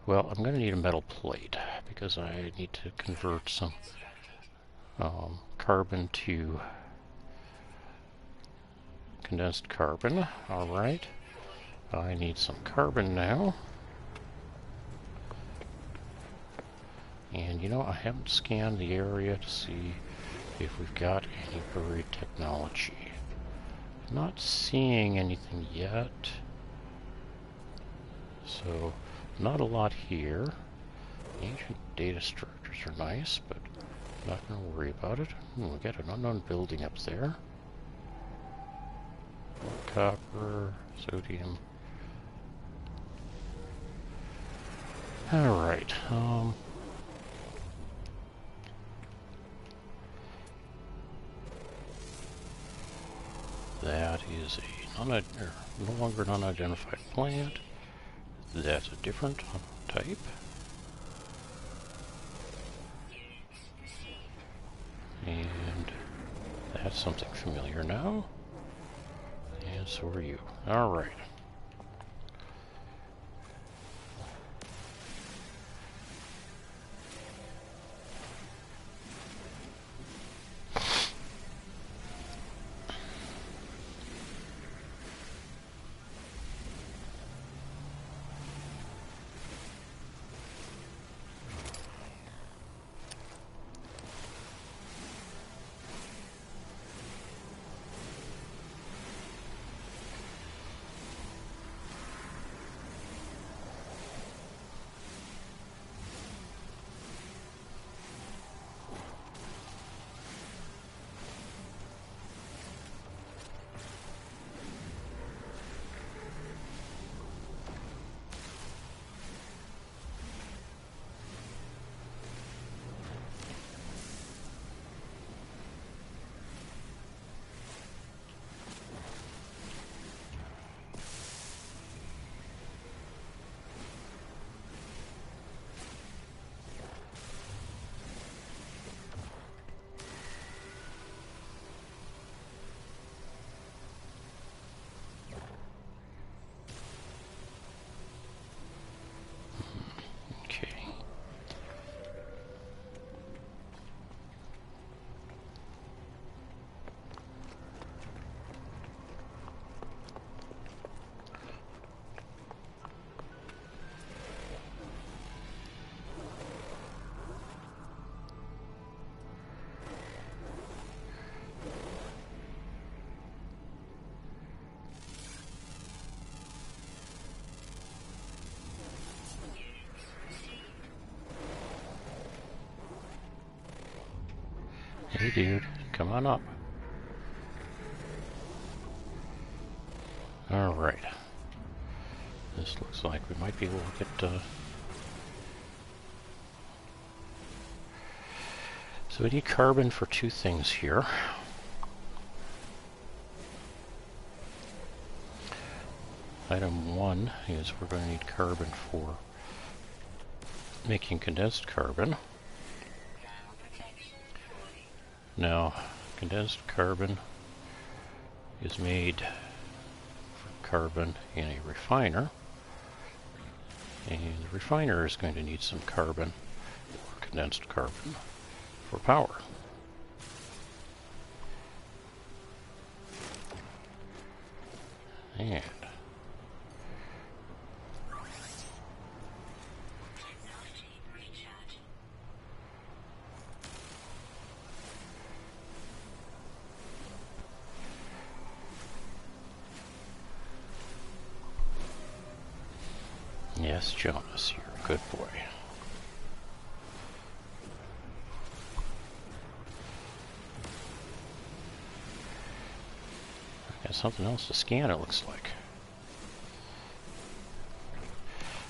Well, I'm going to need a metal plate, because I need to convert some carbon to condensed carbon. Alright. I need some carbon now. And, you know, I haven't scanned the area to see if we've got any buried technology. Not seeing anything yet. So, not a lot here. Ancient data structures are nice, but not going to worry about it. We got an unknown building up there. Copper, sodium. Alright, that is a no longer an unidentified plant. That's a different type. And that's something familiar now. And so are you. Alright. Hey dude, come on up. Alright. This looks like we might be able to get... So we need carbon for two things here. Item 1 is we're going to need carbon for making condensed carbon. Now, condensed carbon is made from carbon in a refiner, and the refiner is going to need some carbon, or condensed carbon, for power. And yes, Jonas, you're a good boy. Got something else to scan, it looks like.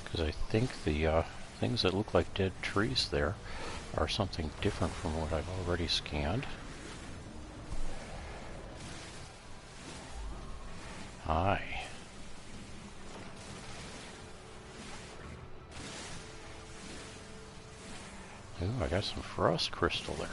Because I think the things that look like dead trees there are something different from what I've already scanned. Hi. Ooh, I got some frost crystal there.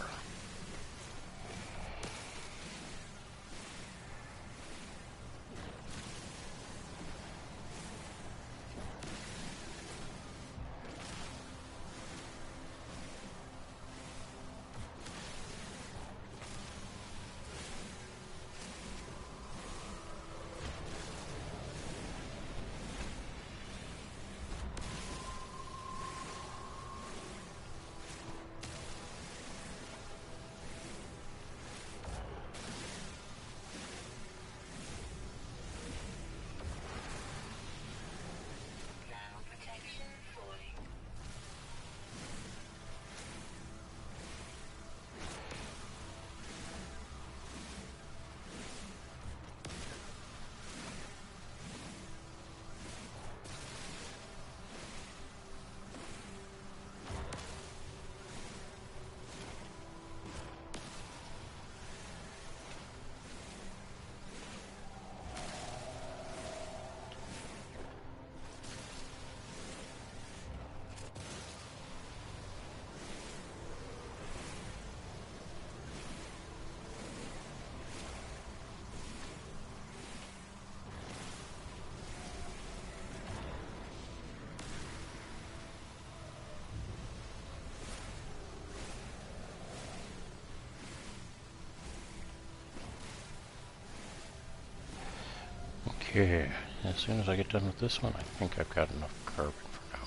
Okay, as soon as I get done with this one, I think I've got enough carbon for now.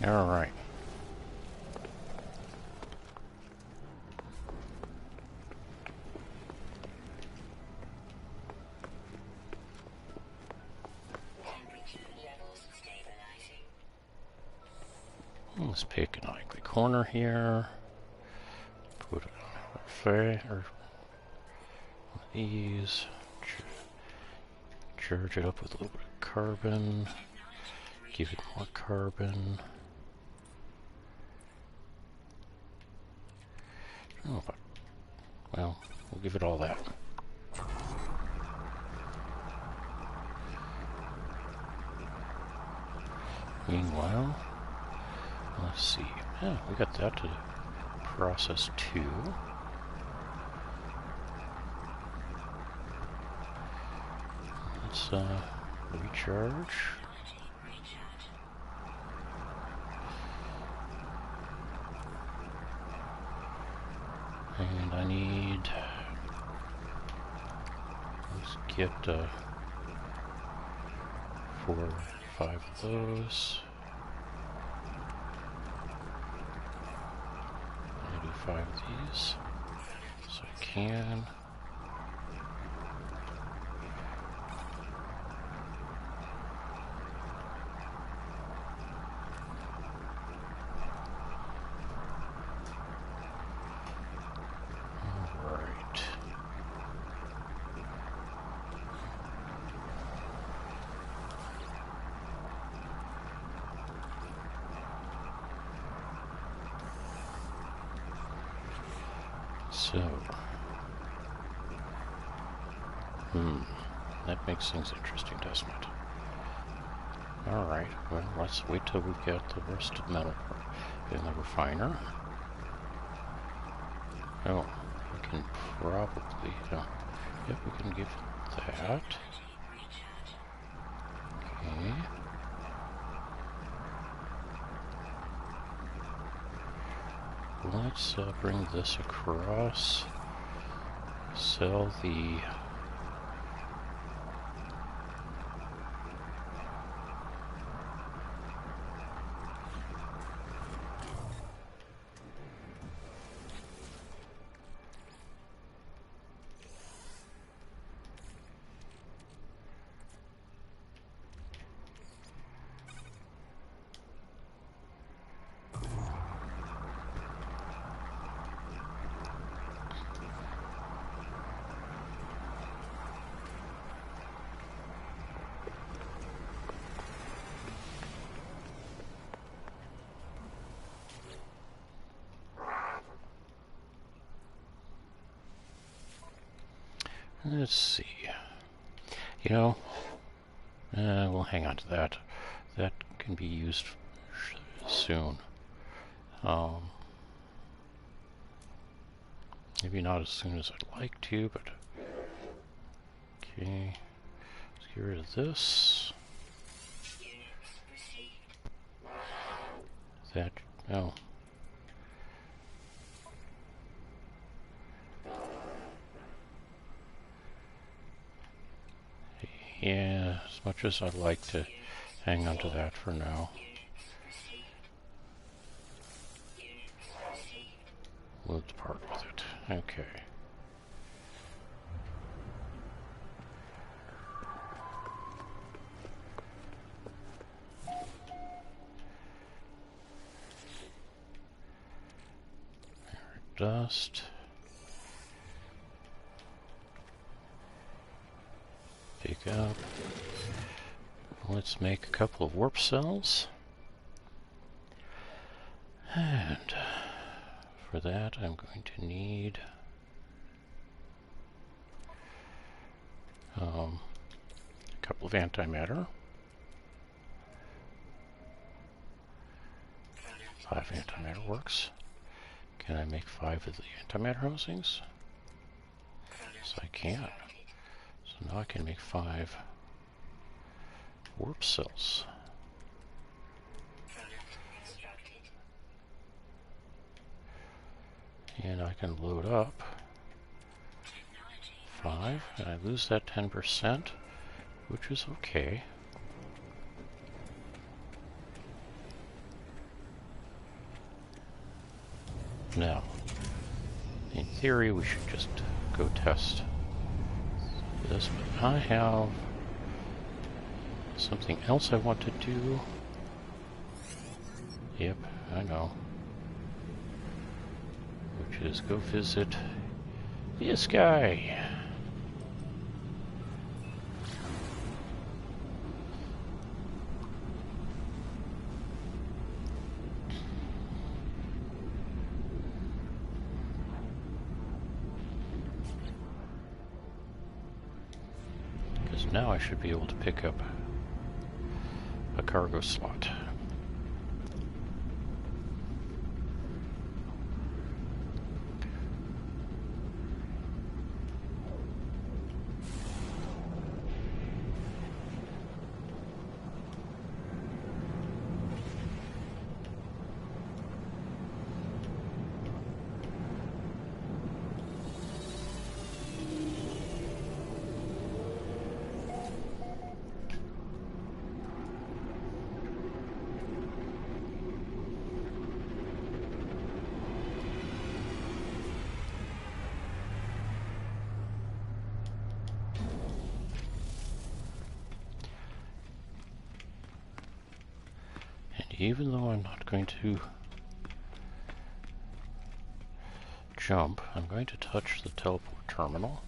All right. Let's pick an likely corner here. Put it on one of these. Charge it up with a little bit of carbon. Give it more carbon. Oh, well, we'll give it all that. Meanwhile, let's see. Yeah, we got that to process 2. let's recharge. And I need, let's get 4 or 5 of those. I'm gonna do 5 of these, so I can. So, that makes things interesting, doesn't it? Alright, well, let's wait till we've got the rest of the metal in the refiner. Oh, we can probably, yep, we can give that. Okay. Let's bring this across, sell the let's see. You know, we'll hang on to that. That can be used soon. Maybe not as soon as I'd like to, but okay. Let's get rid of this. That, oh. Yeah, as much as I'd like to hang on to that for now. We'll depart with it. Okay. Dust. Pick up. Let's make a couple of warp cells. And for that I'm going to need a couple of antimatter. 5 antimatter works. Can I make 5 of the antimatter housings? Yes, I can. So now I can make 5 warp cells. And I can load up 5, and I lose that 10%, which is okay. Now, in theory, we should just go test this, but I have something else I want to do. Yep, I know. Which is go visit this guy. Now I should be able to pick up a cargo slot. even though I'm not going to jump, I'm going to touch the teleport terminal.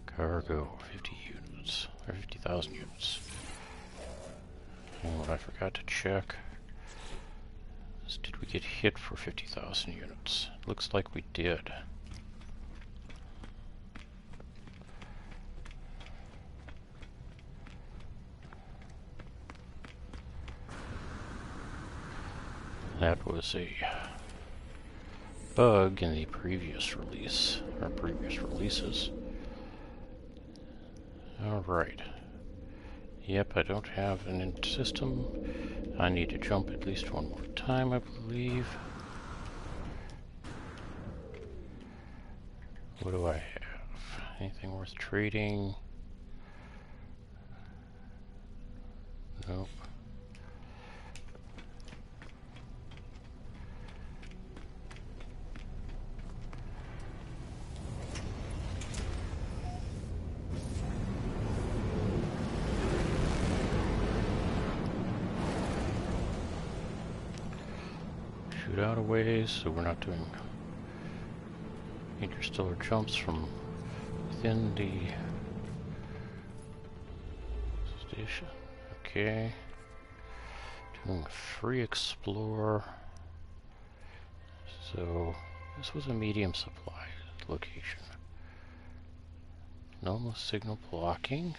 Cargo, 50 units, or 50,000 units. And what I forgot to check is, did we get hit for 50,000 units? Looks like we did. That was a bug in the previous release, or previous releases. Alright. Yep, I don't have an end system. I need to jump at least one more time, I believe. What do I have? Anything worth trading? Nope. Shoot out a ways, so we're not doing interstellar jumps from within the station. Okay. Doing free explore. So this was a medium supply location. Normal signal blocking.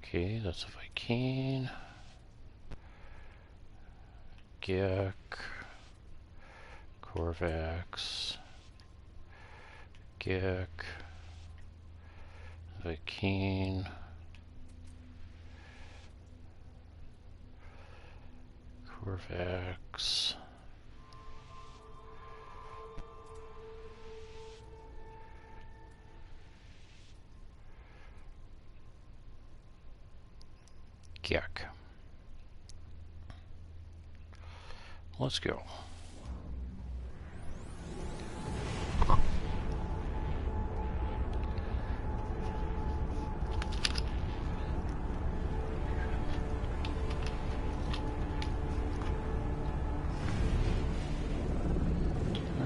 Okay, that's a Vy'keen. Gek. Korvax. Gek. Vy'keen. Korvax. Gek. Let's go.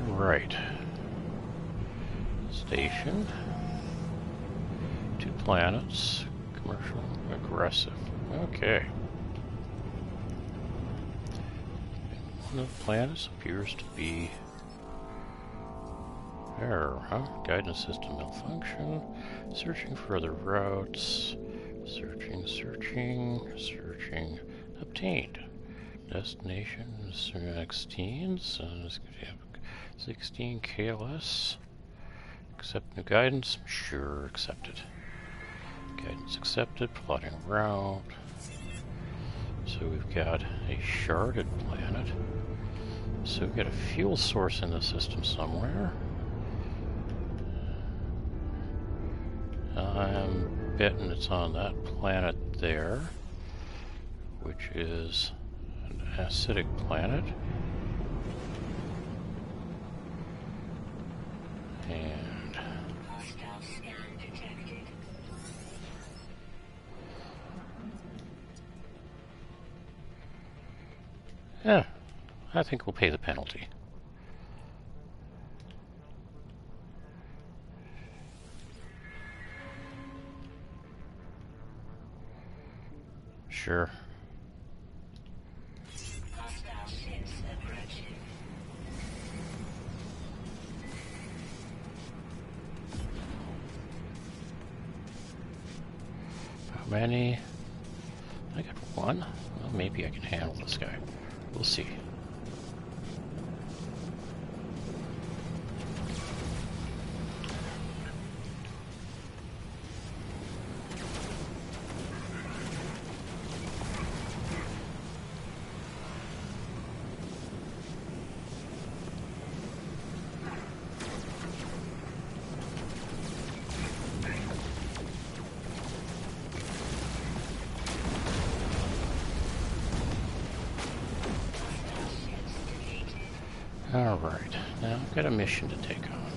Right. Station. 2 planets. Commercial. Aggressive. Okay. One of the planets appears to be error, huh? Guidance system malfunction. Searching for other routes. Searching. Obtained. Destination is 16. So it's going to have 16 KLS. Accept new guidance. Sure, accepted. Guidance accepted. Plotting route. So we've got a sharded planet. So we've got a fuel source in the system somewhere. I'm betting it's on that planet there, which is an acidic planet. And yeah, I think we'll pay the penalty. Sure. How many? I got one. Well, maybe I can handle this guy. We'll see. Alright, now I've got a mission to take on.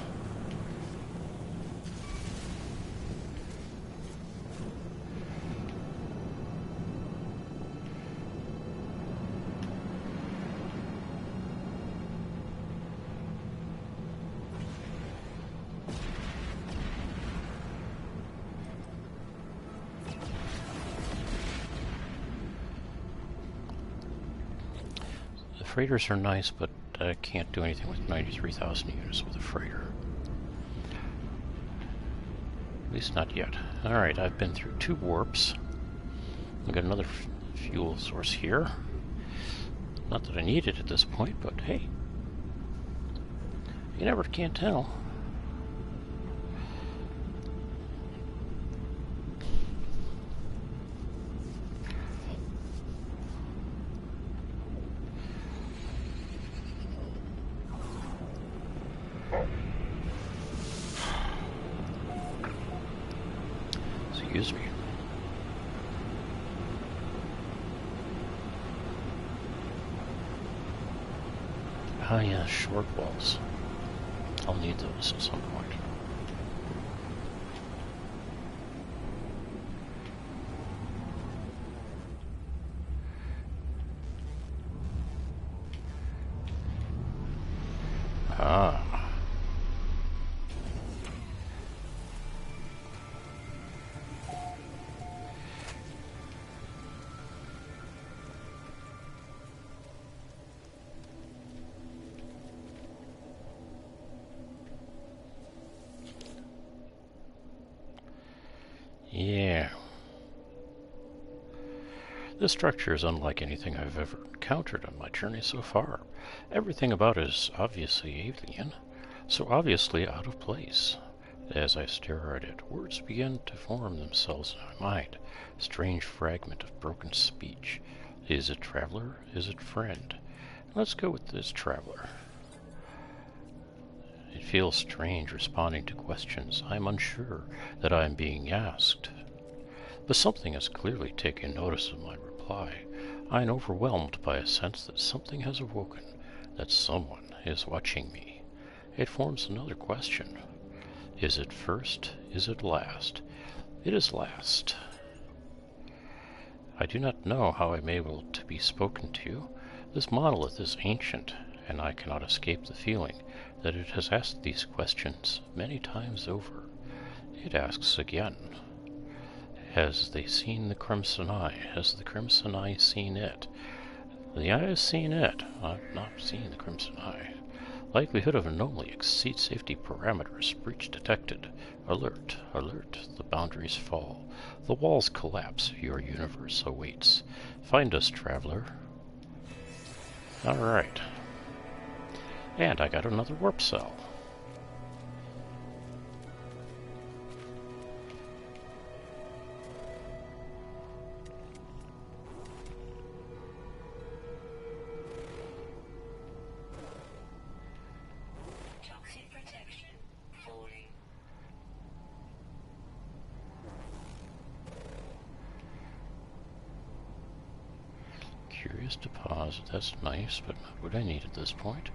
Freighters are nice, but I can't do anything with 93,000 units with a freighter. At least not yet. Alright, I've been through 2 warps. I've got another fuel source here. Not that I need it at this point, but hey, you never can tell. Excuse me. Ah, yeah, short walls. I'll need those at some point. Ah. Yeah. This structure is unlike anything I've ever encountered on my journey so far. Everything about it is obviously alien, so obviously out of place. As I stare at it, words begin to form themselves in my mind. Strange fragment of broken speech. Is it traveler? Is it friend? Let's go with this traveler. It feels strange responding to questions I'm unsure that I am being asked. But something has clearly taken notice of my reply. I am overwhelmed by a sense that something has awoken, that someone is watching me. It forms another question. Is it first? Is it last? It is last. I do not know how I am able to be spoken to. This monolith is ancient, and I cannot escape the feeling that it has asked these questions many times over. It asks again. Has they seen the Crimson Eye? Has the Crimson Eye seen it? The Eye has seen it. I've not seen the Crimson Eye. Likelihood of anomaly exceeds safety parameters. Breach detected. Alert, alert. The boundaries fall. The walls collapse. Your universe awaits. Find us, traveler. Alright. And I got another warp cell. Curious deposit, that's nice, but not what I need at this point.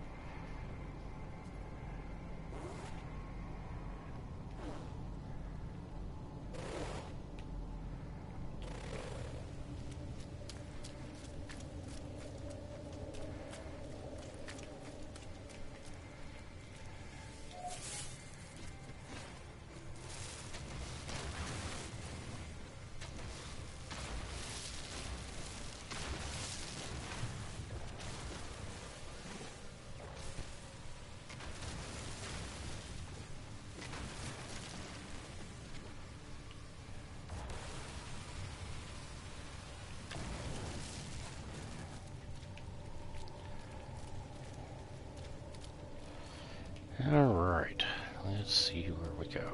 Alright, let's see where we go.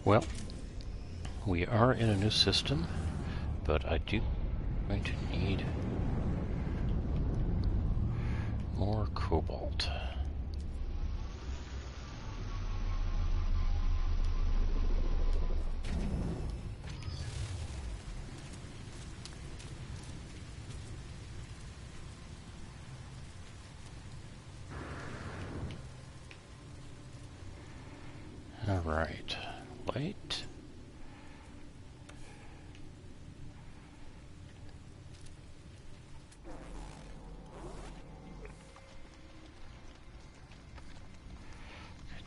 Well, we are in a new system, but I do going to need more cobalt. Alright, light.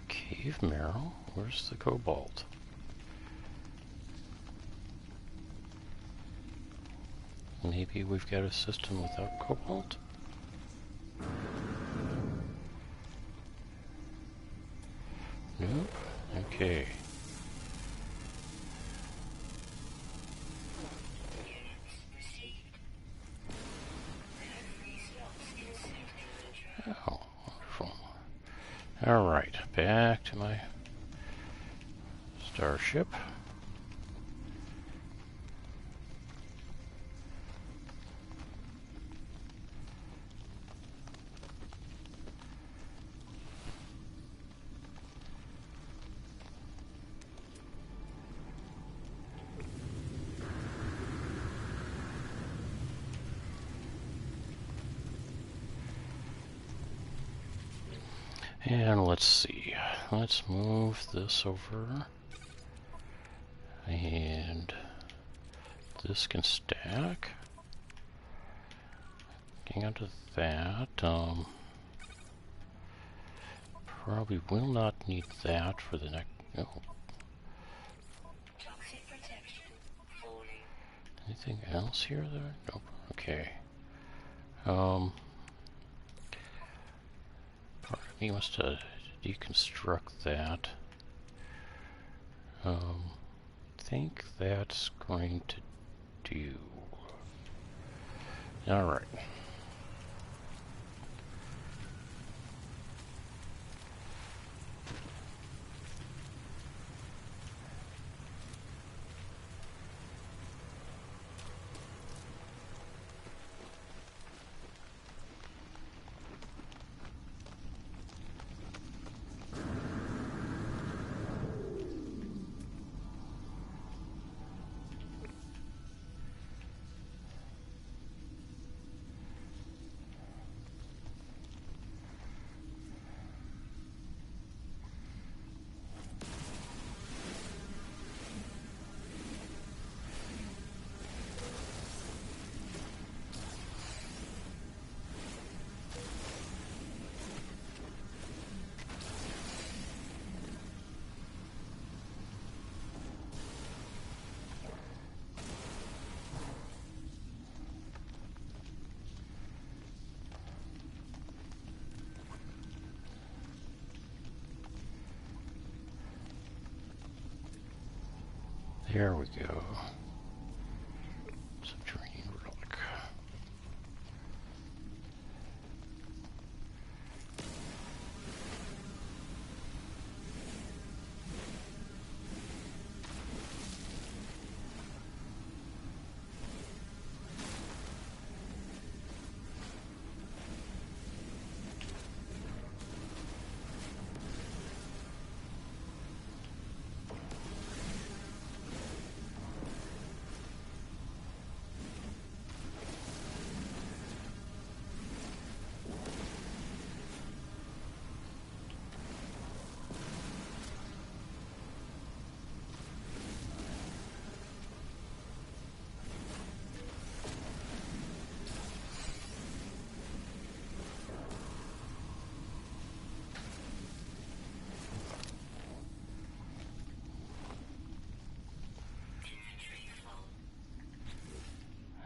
Cave marrow, where's the cobalt? Maybe we've got a system without cobalt? Nope. Okay. Oh, wonderful. Alright, back to my starship. And let's see. Let's move this over. And this can stack. Getting onto that. Probably will not need that for the next. Oh. Anything else here there? Nope. Okay. Part of me wants to deconstruct that. Think that's going to do. Alright. There we go. Subterranean relic.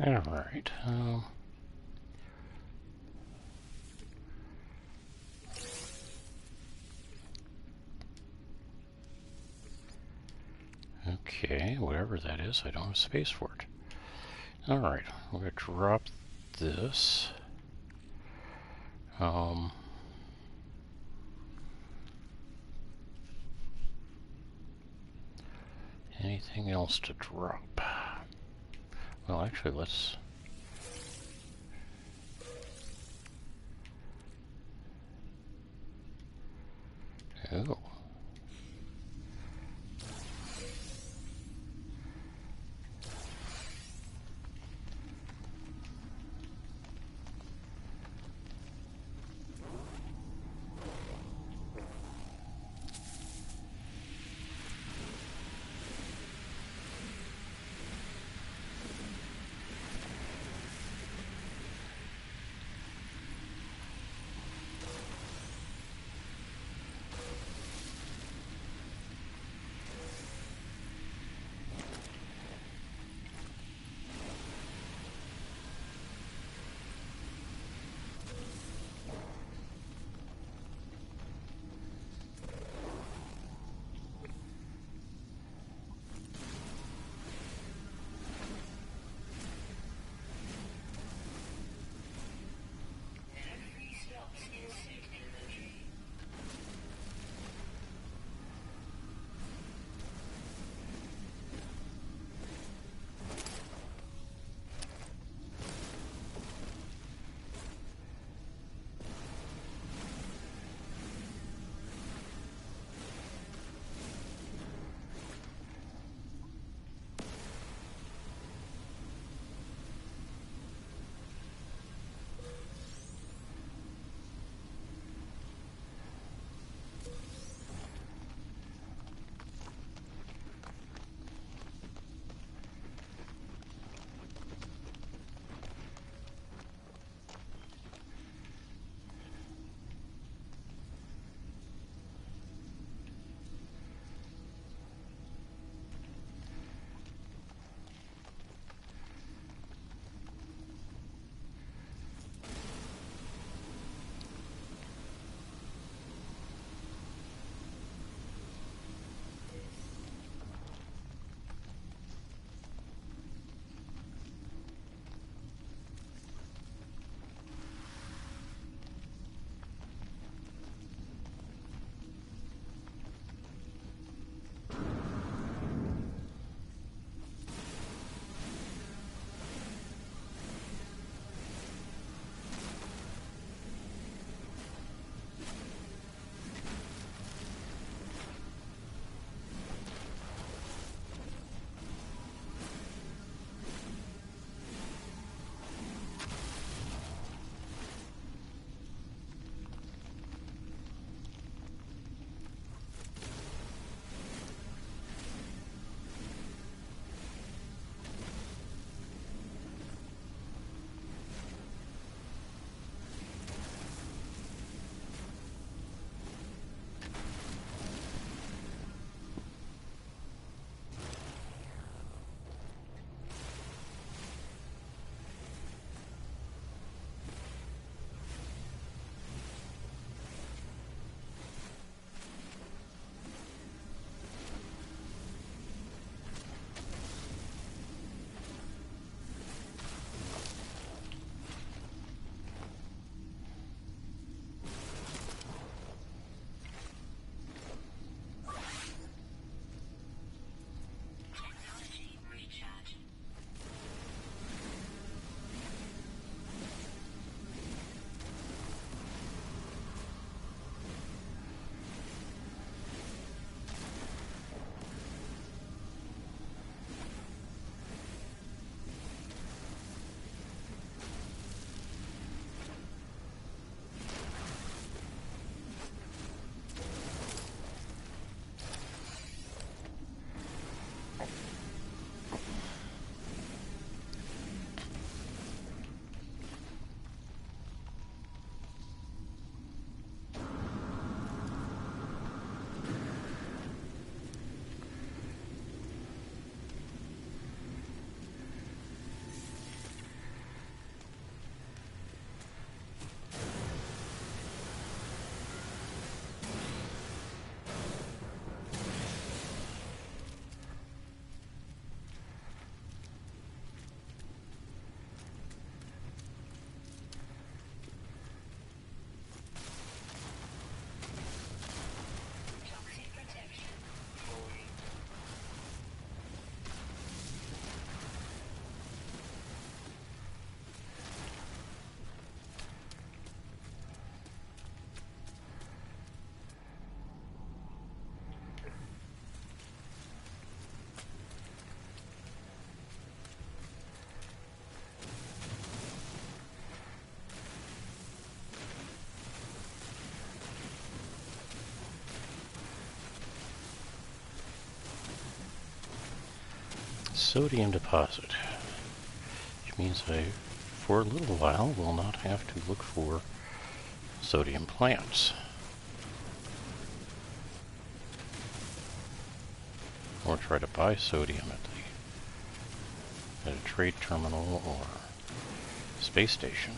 Alright, okay, whatever that is, I don't have space for it. Alright, we're going to drop this. Anything else to drop? Well, actually, let's... Oh. sodium deposit, which means I, for a little while, will not have to look for sodium plants. Or try to buy sodium at a trade terminal or space station.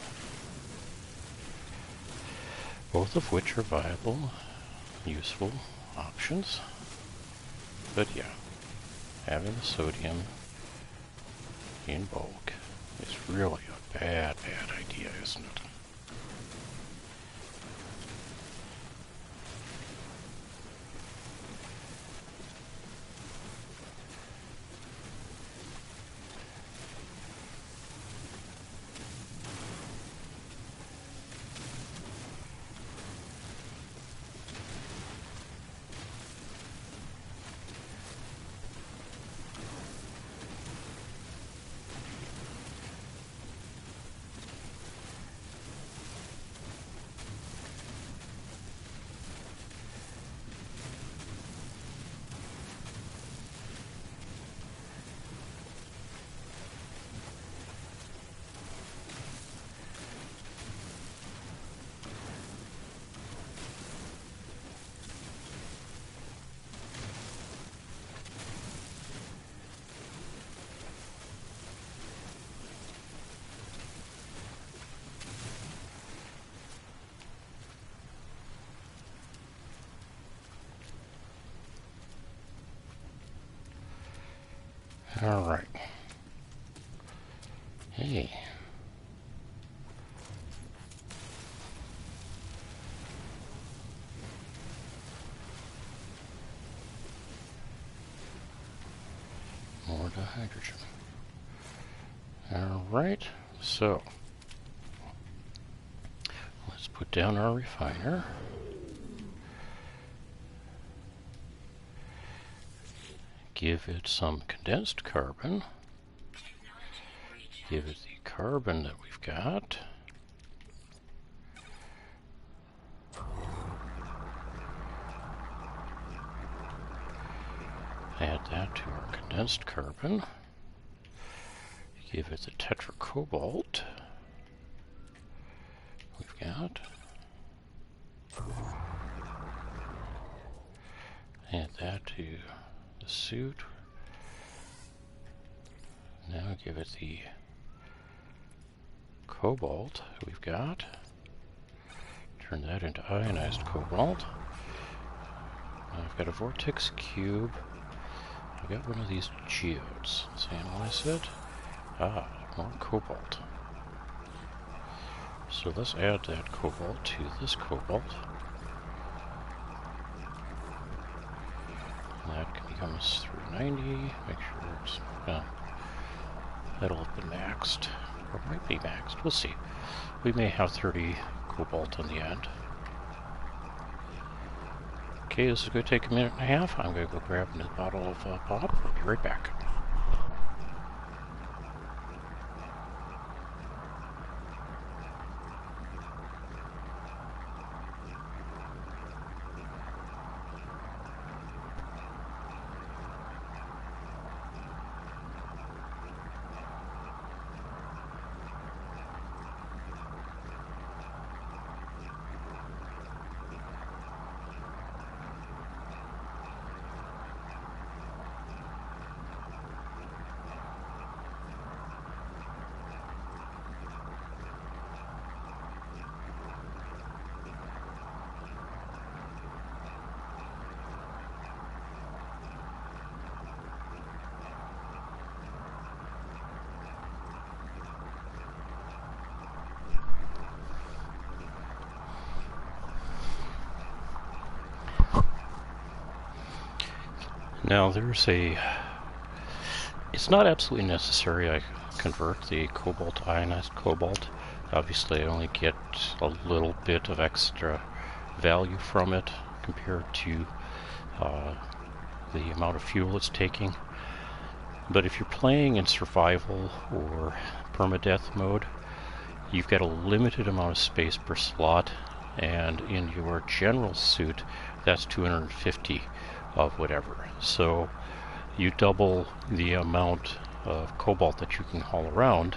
Both of which are viable, useful options. But yeah, having the sodium in bulk is really a bad idea, isn't it? All right. Hey. More hydrogen. All right. So let's put down our refiner. Give it some condensed carbon. Give it the carbon that we've got. Add that to our condensed carbon. Give it the tetracobalt we've got. Add that to the suit. Now give it the cobalt we've got. Turn that into ionized cobalt. I've got a vortex cube. I've got one of these geodes. Let's analyze it. Ah, more cobalt. So let's add that cobalt to this cobalt. That becomes 390. Make sure it's, that'll have been maxed. Or it might be maxed. We'll see. We may have 30 cobalt in the end. Okay, this is going to take a minute and a half. I'm going to go grab a bottle of pop. I'll be right back. Now there's it's not absolutely necessary I convert the cobalt to ionized cobalt. Obviously I only get a little bit of extra value from it compared to the amount of fuel it's taking. But if you're playing in survival or permadeath mode, you've got a limited amount of space per slot, and in your general suit that's 250 of whatever. So you double the amount of cobalt that you can haul around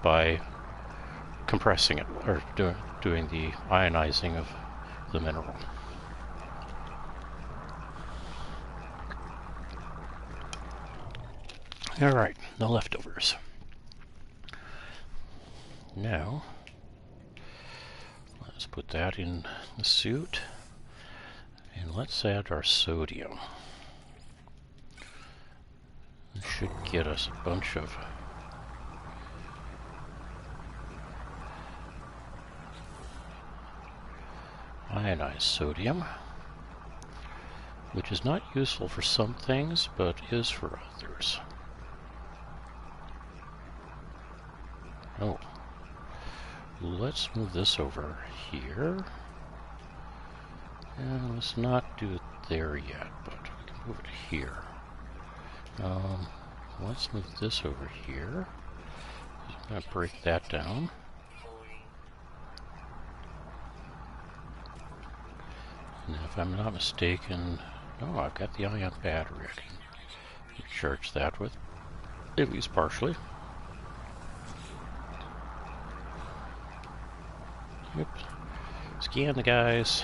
by compressing it, or doing the ionizing of the mineral. Alright, no leftovers. Now, let's put that in the suit, and let's add our sodium. It should get us a bunch of ionized sodium, which is not useful for some things, but is for others. Oh, let's move this over here. And let's not do it there yet, but we can move it here. Let's move this over here. I'm going to break that down. And if I'm not mistaken, oh, I've got the ion battery. I can charge that with, at least partially. Yep. Scan the guys.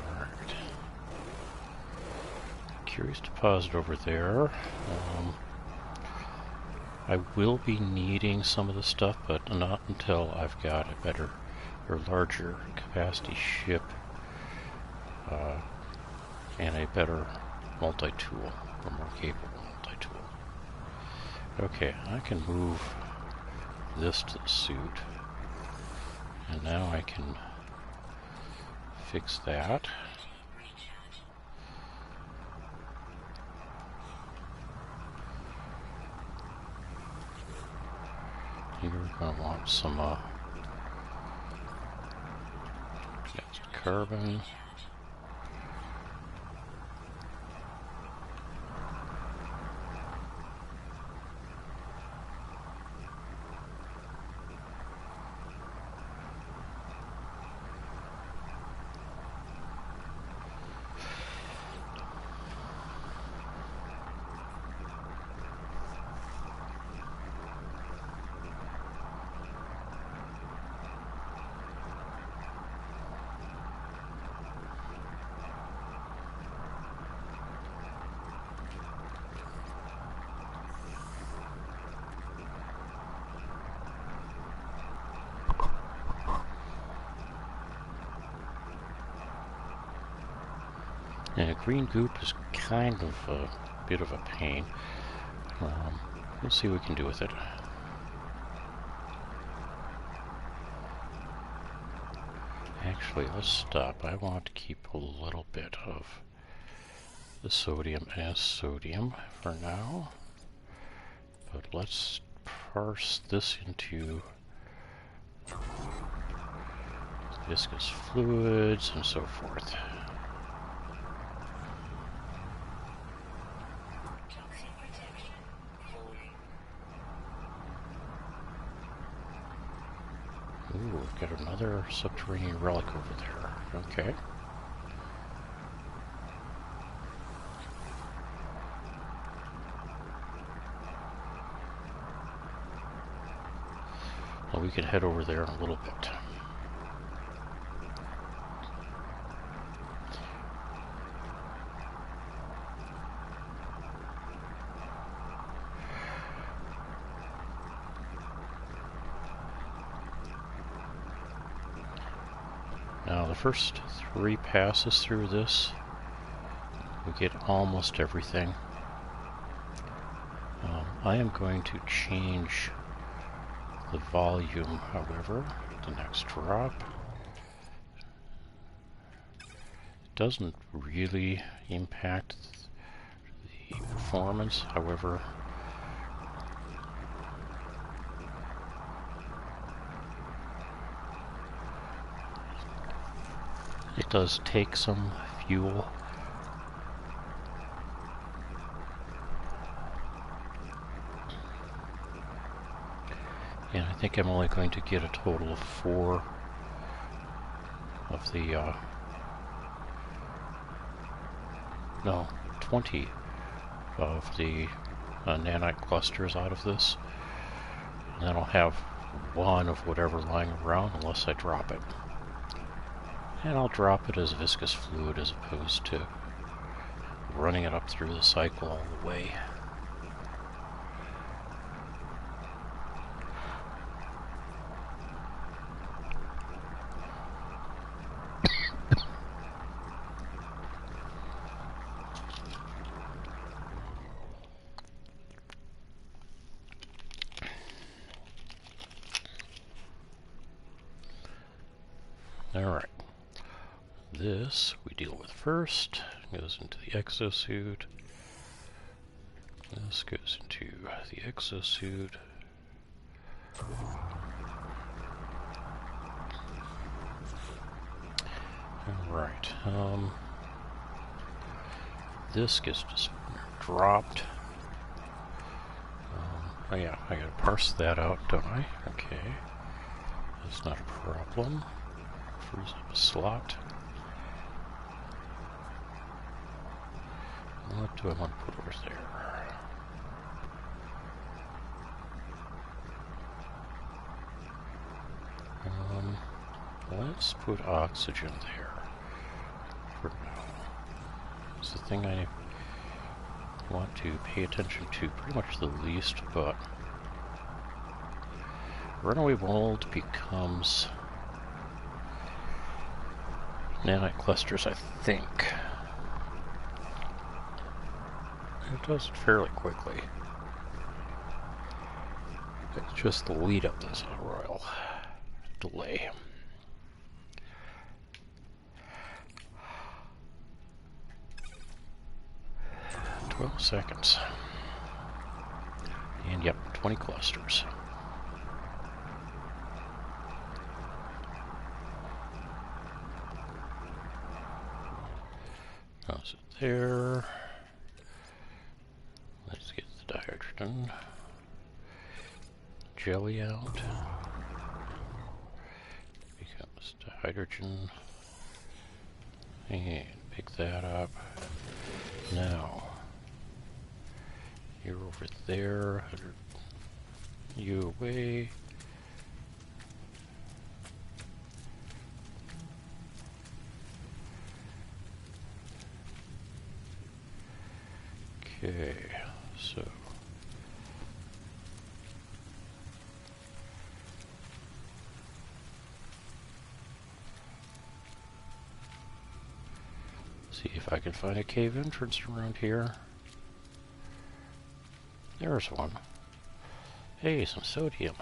Alright. Curious deposit over there. I will be needing some of the stuff, but not until I've got a better or larger capacity ship and a better multi-tool, or more capable multi-tool. Okay, I can move this to the suit, and now I can fix that. You're going to want some carbon. Yeah, green goop is kind of a bit of a pain. We'll see what we can do with it. Actually, let's stop. I want to keep a little bit of the sodium as sodium for now. But let's parse this into viscous fluids and so forth. Ooh, we've got another subterranean relic over there. Okay. Well, we can head over there in a little bit. Now the first 3 passes through this, we get almost everything. I am going to change the volume, however, the next drop. It doesn't really impact the performance, however, it does take some fuel. And I think I'm only going to get a total of 4 of the, no, 20 of the nanite clusters out of this. And then I'll have one of whatever lying around unless I drop it. And I'll drop it as viscous fluid as opposed to running it up through the cycle all the way. Alright, this we deal with first. Goes into the exosuit. This goes into the exosuit. Alright, this gets just dropped. Oh yeah, I gotta parse that out, don't I? Okay, that's not a problem. Freeze up a slot. What do I want to put over there? Let's put oxygen there for now. It's the thing I want to pay attention to pretty much the least, but runaway mold becomes nanite clusters, I think. It does it fairly quickly. It's just the lead up that's a royal delay. "12 seconds. And yep, 20 clusters. How's it there? Let's get the dihydrogen jelly out. Becomes dihydrogen. And pick that up. Now, you're over there. You away. Okay, so see if I can find a cave entrance around here. There's one. Hey, some sodium.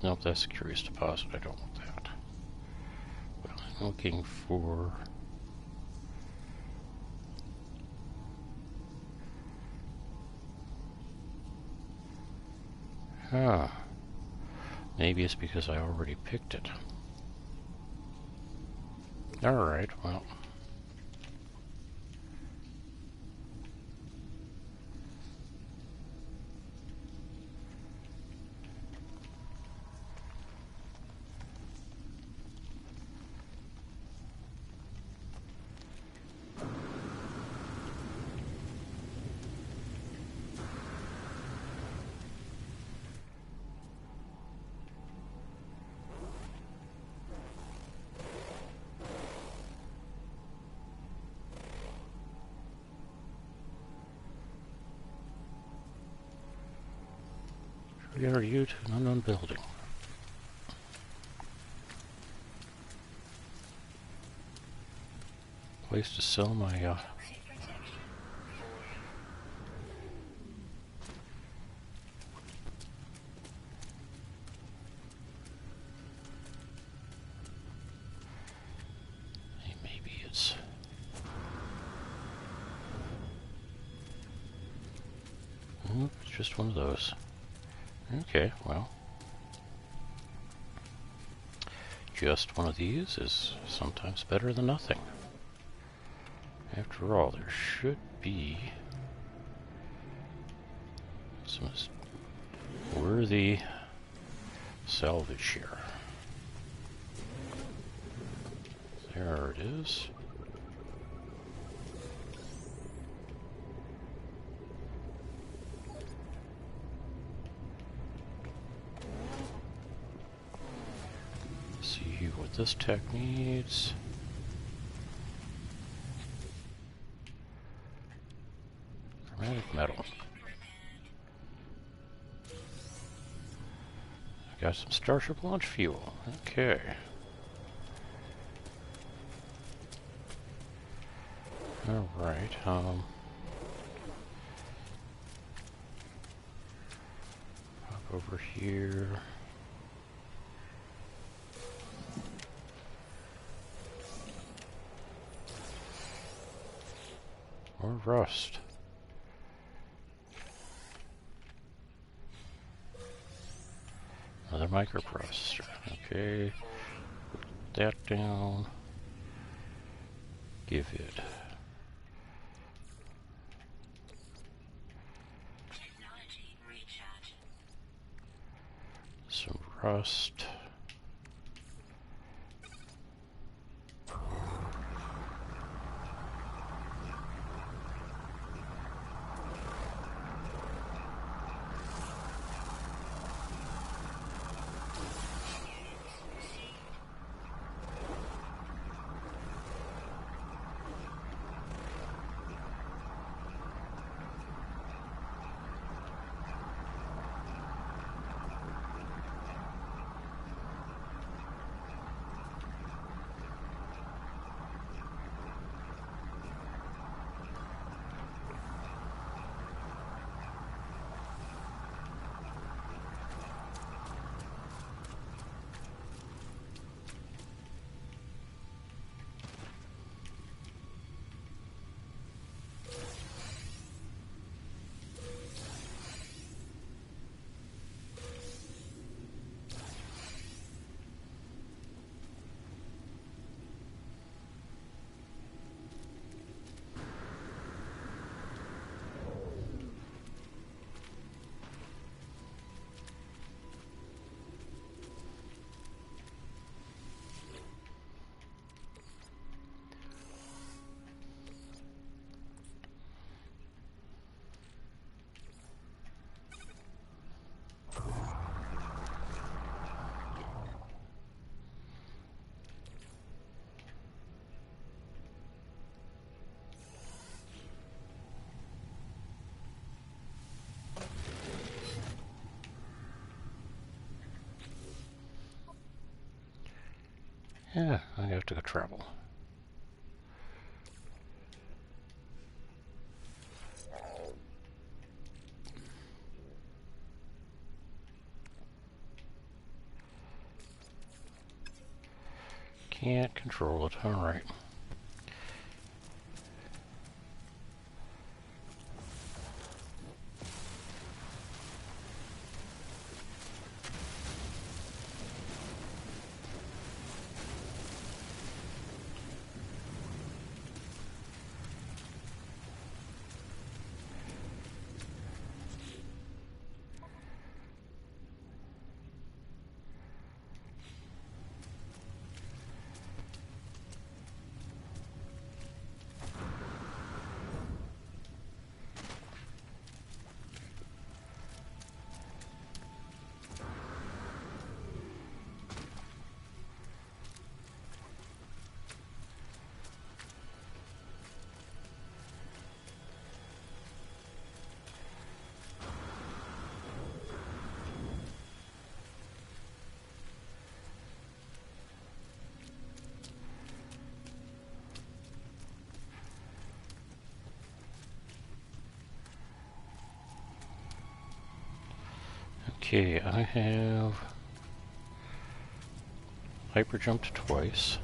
Nope, that's a curious deposit. I don't want that. But I'm looking for... Maybe it's because I already picked it. Alright, well... Where are you to an unknown building? place to sell my maybe it's it's just one of those. Okay, well, just one of these is sometimes better than nothing. After all, there should be some worthy salvage here. There it is. See what this tech needs. Chromatic metal. Got some Starship launch fuel. Okay. Alright, hop over here. More rust. Another microprocessor. Okay. Put that down. Give it some rust. Yeah, I have to go travel. Can't control it. All right. Okay, I have hyper jumped twice.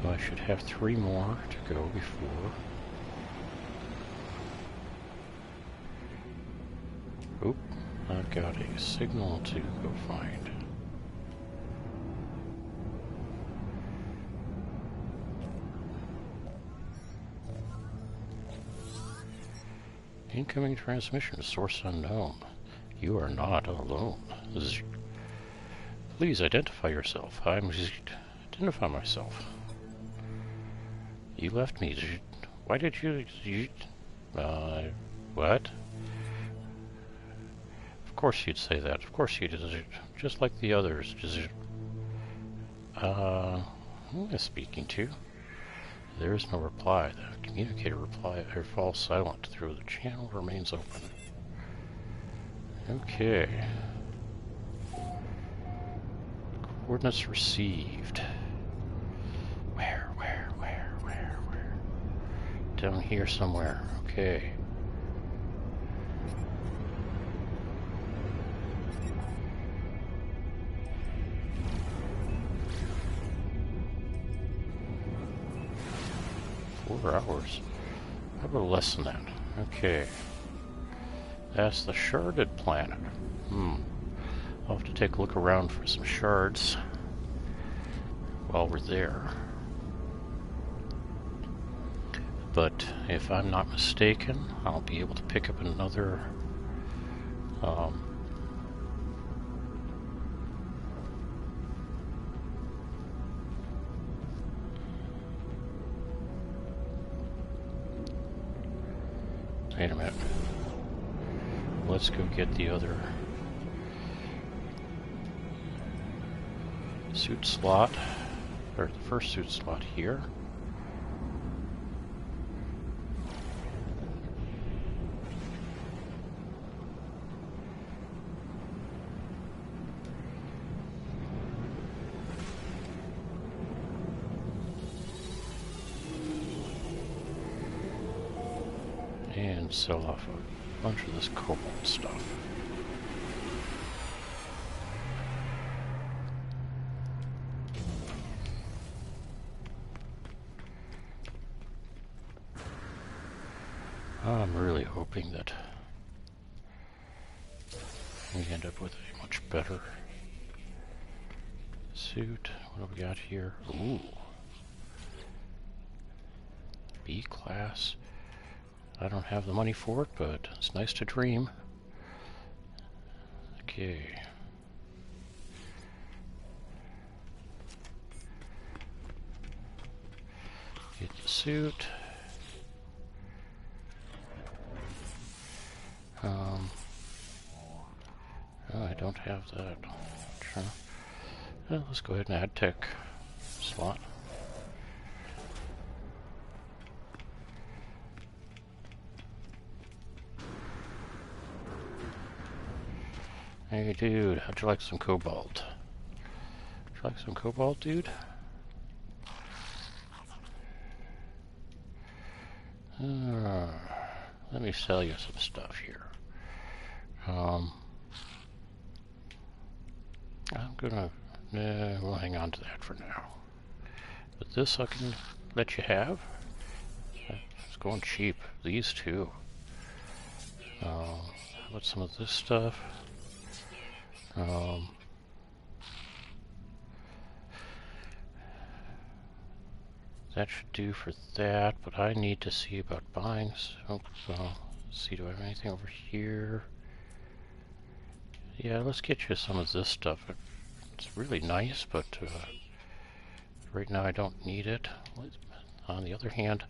So I should have 3 more to go before. Oop, I've got a signal to go find. Incoming transmission, source unknown. You are not alone. Please identify yourself. Identify myself. You left me. Why did you... what? Of course you'd say that. Of course you did. Just like the others. Who am I speaking to? There is no reply. The communicator falls silent. Through the channel remains open. Okay. Coordinates received. Where? Down here somewhere. Okay. Four hours. How about less than that? Okay. That's the sharded planet. I'll have to take a look around for some shards while we're there. But if I'm not mistaken, I'll be able to pick up another wait a minute. Let's go get the other suit slot, or the first suit slot here. And sell off a bunch of this cobalt stuff. I'm really hoping that we end up with a much better suit. What have we got here? Ooh. B class. I don't have the money for it, but it's nice to dream. Okay. Get the suit. Oh, I don't have that. Sure. Well, let's go ahead and add tech slot. Hey dude, how'd you like some cobalt? Would you like some cobalt, dude? Let me sell you some stuff here. I'm gonna, we'll hang on to that for now. But this I can let you have. It's going cheap. These two. How about some of this stuff? That should do for that, but I need to see about buying. So, let's see, do I have anything over here? Yeah, let's get you some of this stuff. It's really nice, but right now I don't need it. On the other hand,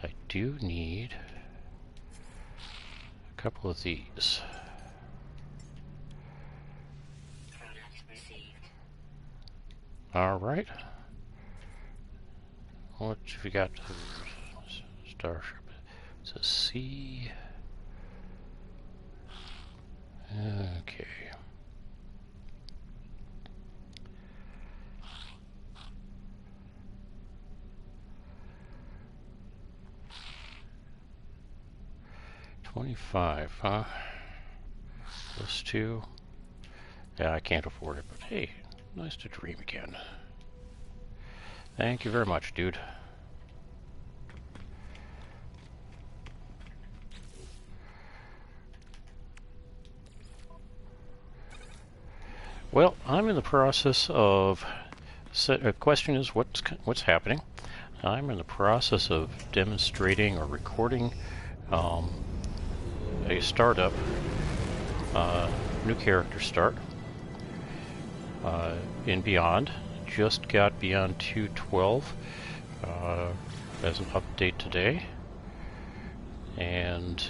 I do need couple of these. All right. What have we got? Starship. It's a C. Okay. $25, huh? Plus 2. Yeah, I can't afford it, but hey, nice to dream again. Thank you very much, dude. Well, I'm in the process of. The question is, what's happening? I'm in the process of demonstrating or recording a startup, new character start in Beyond. Just got Beyond 2.12 as an update today, and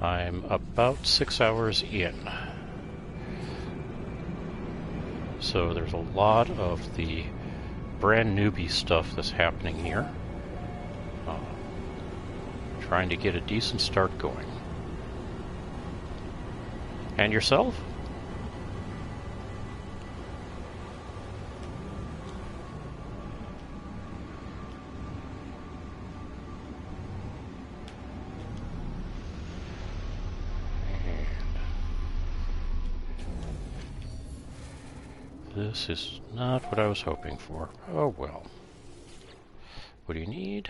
I'm about 6 hours in. So there's a lot of the brand newbie stuff that's happening here. Trying to get a decent start going. And yourself? This is not what I was hoping for. Oh well. What do you need?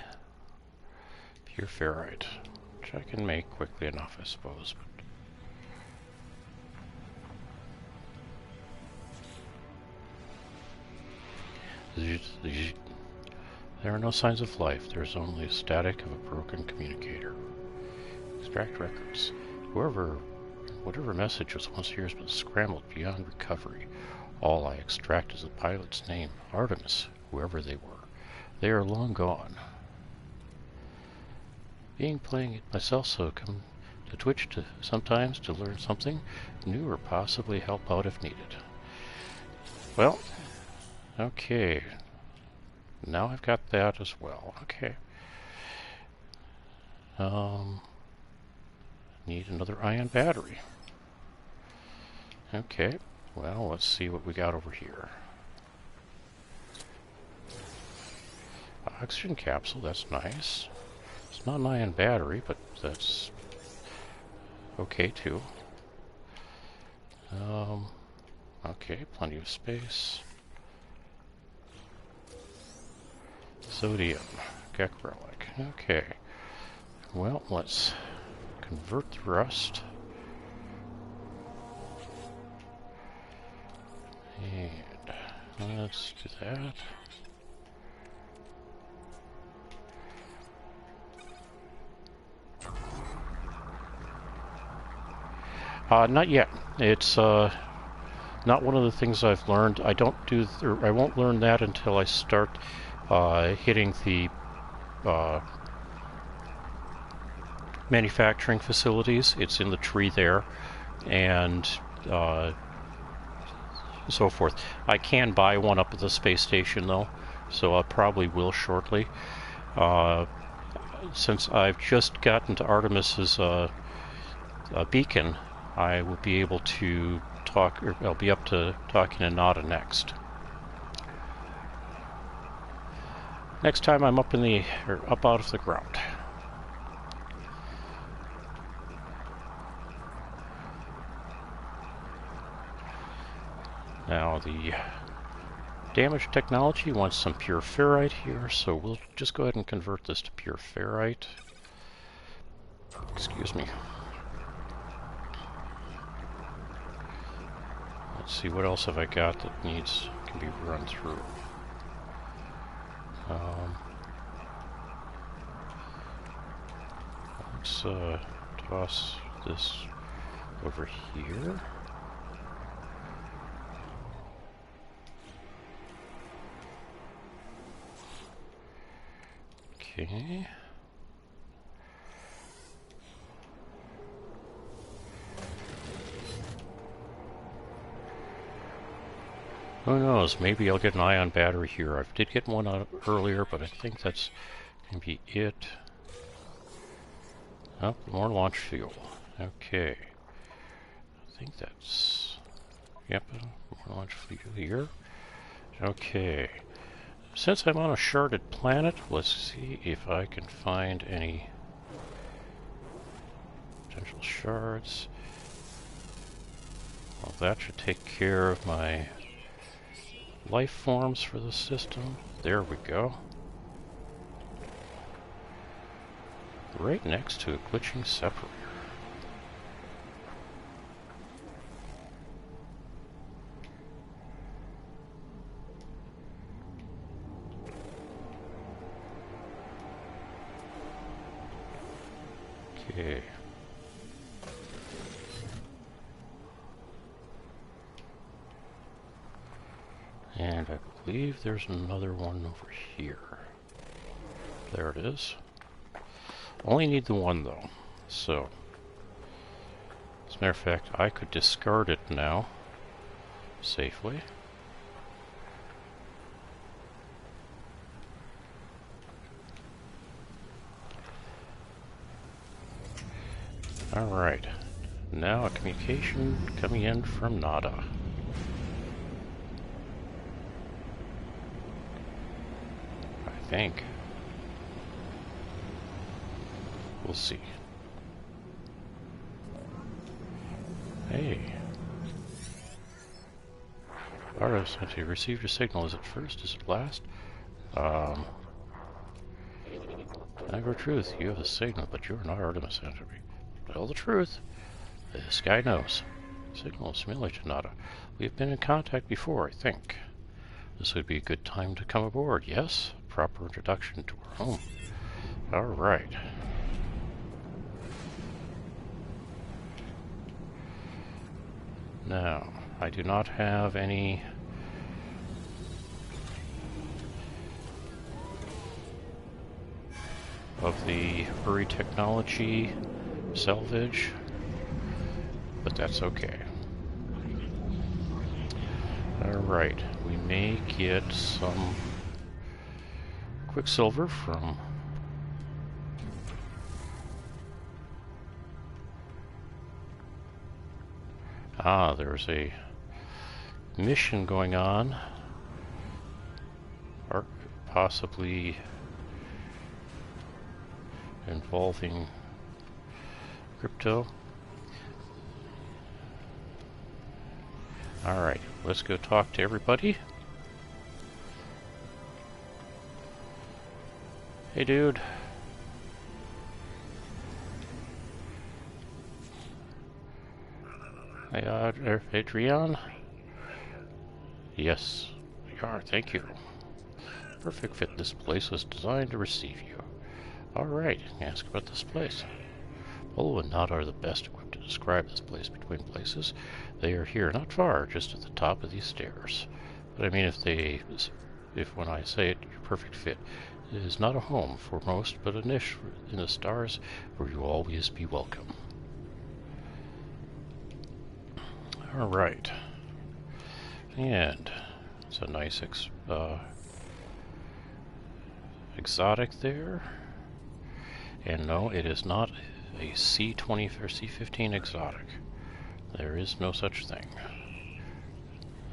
Pure ferrite, which I can make quickly enough, I suppose. There are no signs of life. There's only static of a broken communicator. Extract records. Whatever message was once here has been scrambled beyond recovery. All I extract is the pilot's name, Artemis, whoever they were. They are long gone. Playing it myself, so come to Twitch sometimes to learn something new or possibly help out if needed. Well, okay. Now I've got that as well. Okay. Need another ion battery. Okay. Well, let's see what we got over here. Oxygen capsule, that's nice. It's not an ion battery, but that's okay too. Okay, plenty of space. Sodium, Gek relic. Okay. Well, let's convert the rust. And let's do that. Not yet. It's not one of the things I've learned. I won't learn that until I start hitting the manufacturing facilities. It's in the tree there, and so forth. I can buy one up at the space station though, so I probably will shortly. Since I've just gotten to Artemis's beacon, I will be able to talk, or I'll be up to talking to Nada next. Next time I'm up up out of the ground. Now the damage technology wants some pure ferrite here, so we'll just go ahead and convert this to pure ferrite. Excuse me. Let's see, what else have I got that can be run through? Let's toss this over here. Okay. Who knows? Maybe I'll get an ion battery here. I did get one out earlier, but I think that's going to be it. Oh, more launch fuel. Okay. I think that's... Yep, more launch fuel here. Okay. Since I'm on a sharded planet, let's see if I can find any potential shards. Well, that should take care of my life forms for the system. There we go. Right next to a glitching separator. Okay. And I believe there's another one over here. There it is. Only need the one though. So, as a matter of fact, I could discard it now safely. Alright. Now a communication coming in from Nada. I think. We'll see. Hey. Ardos, have you received a signal? Is it first? Is it last? Never truth. You have a signal, but you are not Artemis Entropy. Tell the truth. This guy knows. Signal is familiar to Nada. We've been in contact before, I think. This would be a good time to come aboard, yes? Proper introduction to our home. Alright. Now, I do not have any of the Hurry Technology salvage, but that's okay. Alright, we may get some Quicksilver from there's a mission going on, or possibly involving crypto. Alright, let's go talk to everybody. Hey dude. Hey, Adrian? Yes, we are, thank you. Perfect fit. This place was designed to receive you. Alright, ask about this place. Polo and Nada are the best equipped to describe this place between places. They are here, not far, just at the top of these stairs. But I mean, if when I say it, you're perfect fit, it is not a home for most, but a niche in the stars where you will always be welcome. Alright. And it's a nice exotic there. And no, it is not a C-20 or C-15 exotic. There is no such thing.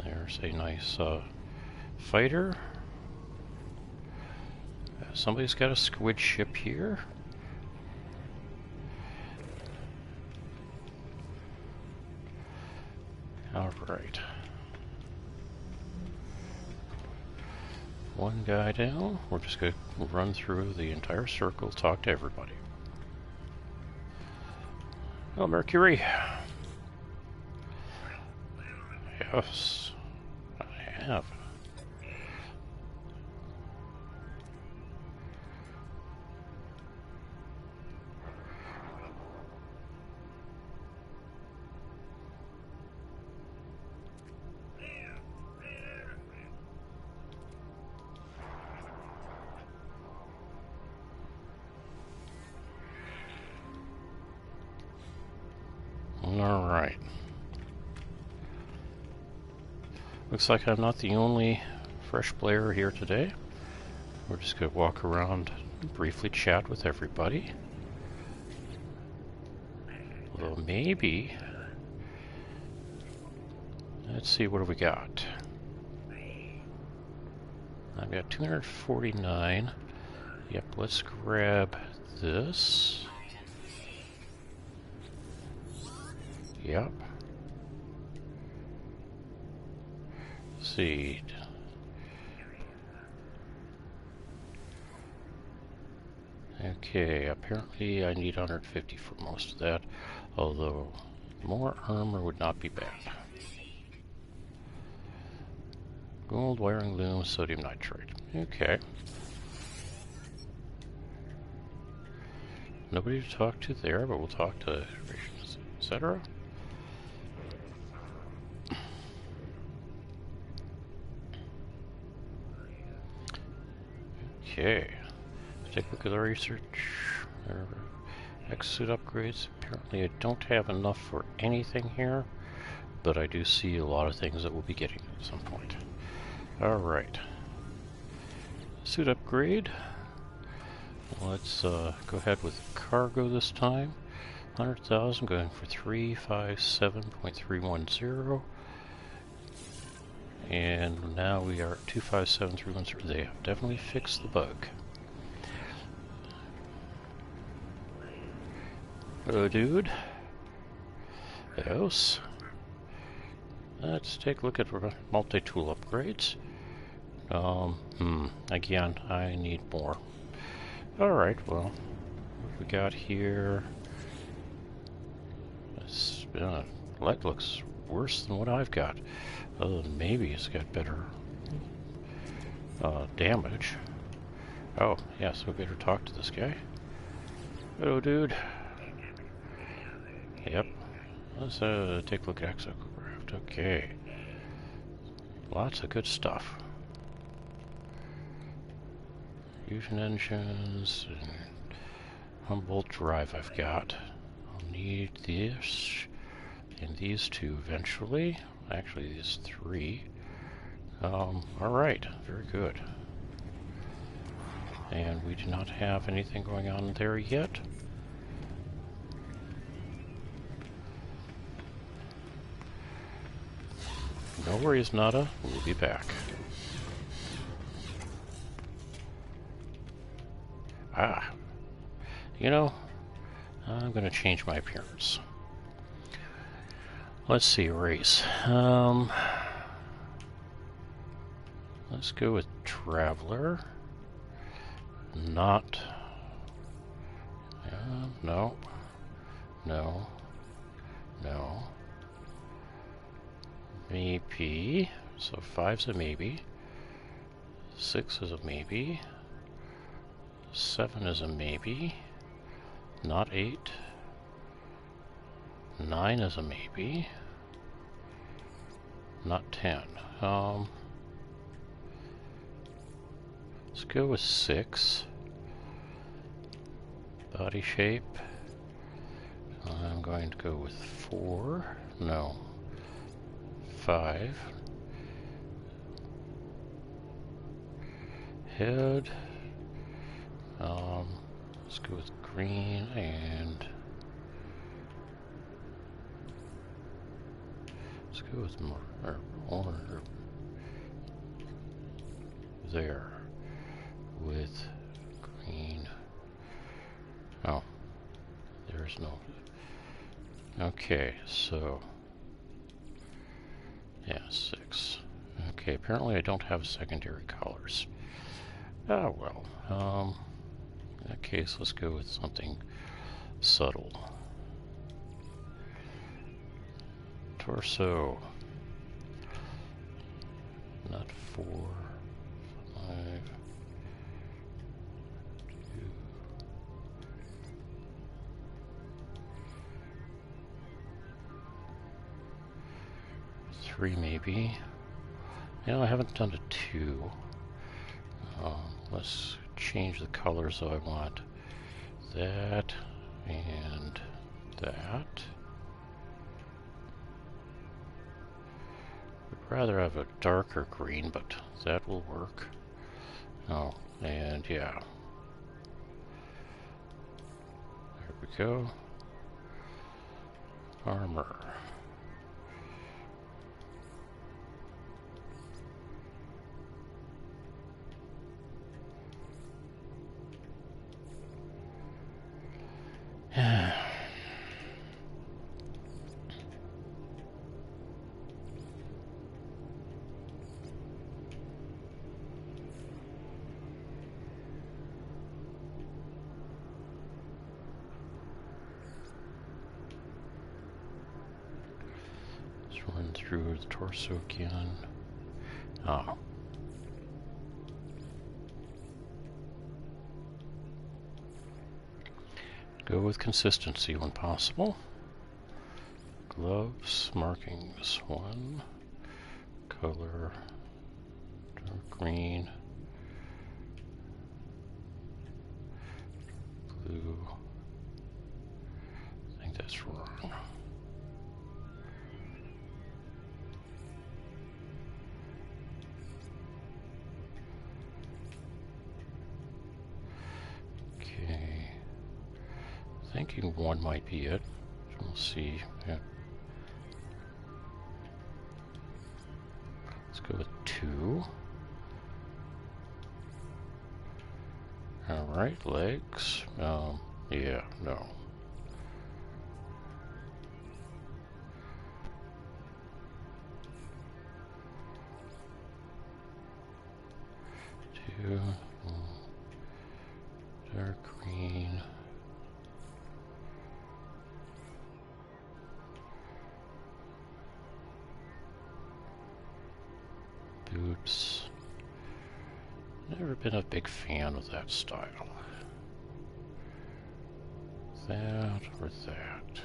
There's a nice fighter. Somebody's got a squid ship here. Alright. One guy down. We're just going to run through the entire circle, talk to everybody. Oh, Mercury. Yes, I have. Alright. Looks like I'm not the only fresh player here today. We're just going to walk around and briefly chat with everybody. Although maybe... Let's see, what do we got? I've got 249. Yep, let's grab this. Yep. Seed. Okay, apparently I need 150 for most of that, although more armor would not be bad. Gold, wiring loom, sodium nitrate. Okay. Nobody to talk to there, but we'll talk to etc. Okay. Let's take a look at the research. X-suit upgrades. Apparently I don't have enough for anything here, but I do see a lot of things that we'll be getting at some point. Alright. Suit upgrade. Let's go ahead with cargo this time. 100,000, going for 357.310. And now we are at 257.310. They have definitely fixed the bug. Hello, dude. Yes. Let's take a look at multi-tool upgrades. Again, I need more. Alright, well, what we got here? That looks worse than what I've got. Maybe it's got better damage. Oh, yeah, so we better talk to this guy. Hello, dude. Yep. Let's take a look at Exocraft. Okay. Lots of good stuff. Fusion engines and Humboldt drive I've got. I'll need this and these two eventually. Actually, these three. Alright, very good. And we do not have anything going on there yet. No worries, Nada. We'll be back. Ah. You know, I'm going to change my appearance. Let's see, race. Let's go with Traveler. Not... no. No. No. Maybe. So 5's a maybe. 6 is a maybe. 7 is a maybe. Not 8. 9 is a maybe. Not 10. Let's go with 6. Body shape. I'm going to go with 4. No. 5. Head. Let's go with green and let's go with more orange there with green. Oh, there's no. Okay, so yeah, 6. Okay, apparently I don't have secondary colors. Ah, well. In that case, let's go with something subtle. Torso. Not 4, 5, 2. 3 maybe. You know, I haven't done a 2. Let's change the color so I want that and that. rather have a darker green, but that will work. Oh, and yeah. There we go. Armor. Run through the torso again. Oh. Go with consistency when possible. Gloves, markings, 1. Color, dark green. Blue. I think that's wrong. Thinking 1 might be it. We'll see. Yeah. Let's go with 2. Alright, legs. Yeah, no. 2. Dark green. Boots. Never been a big fan of that style. That or that.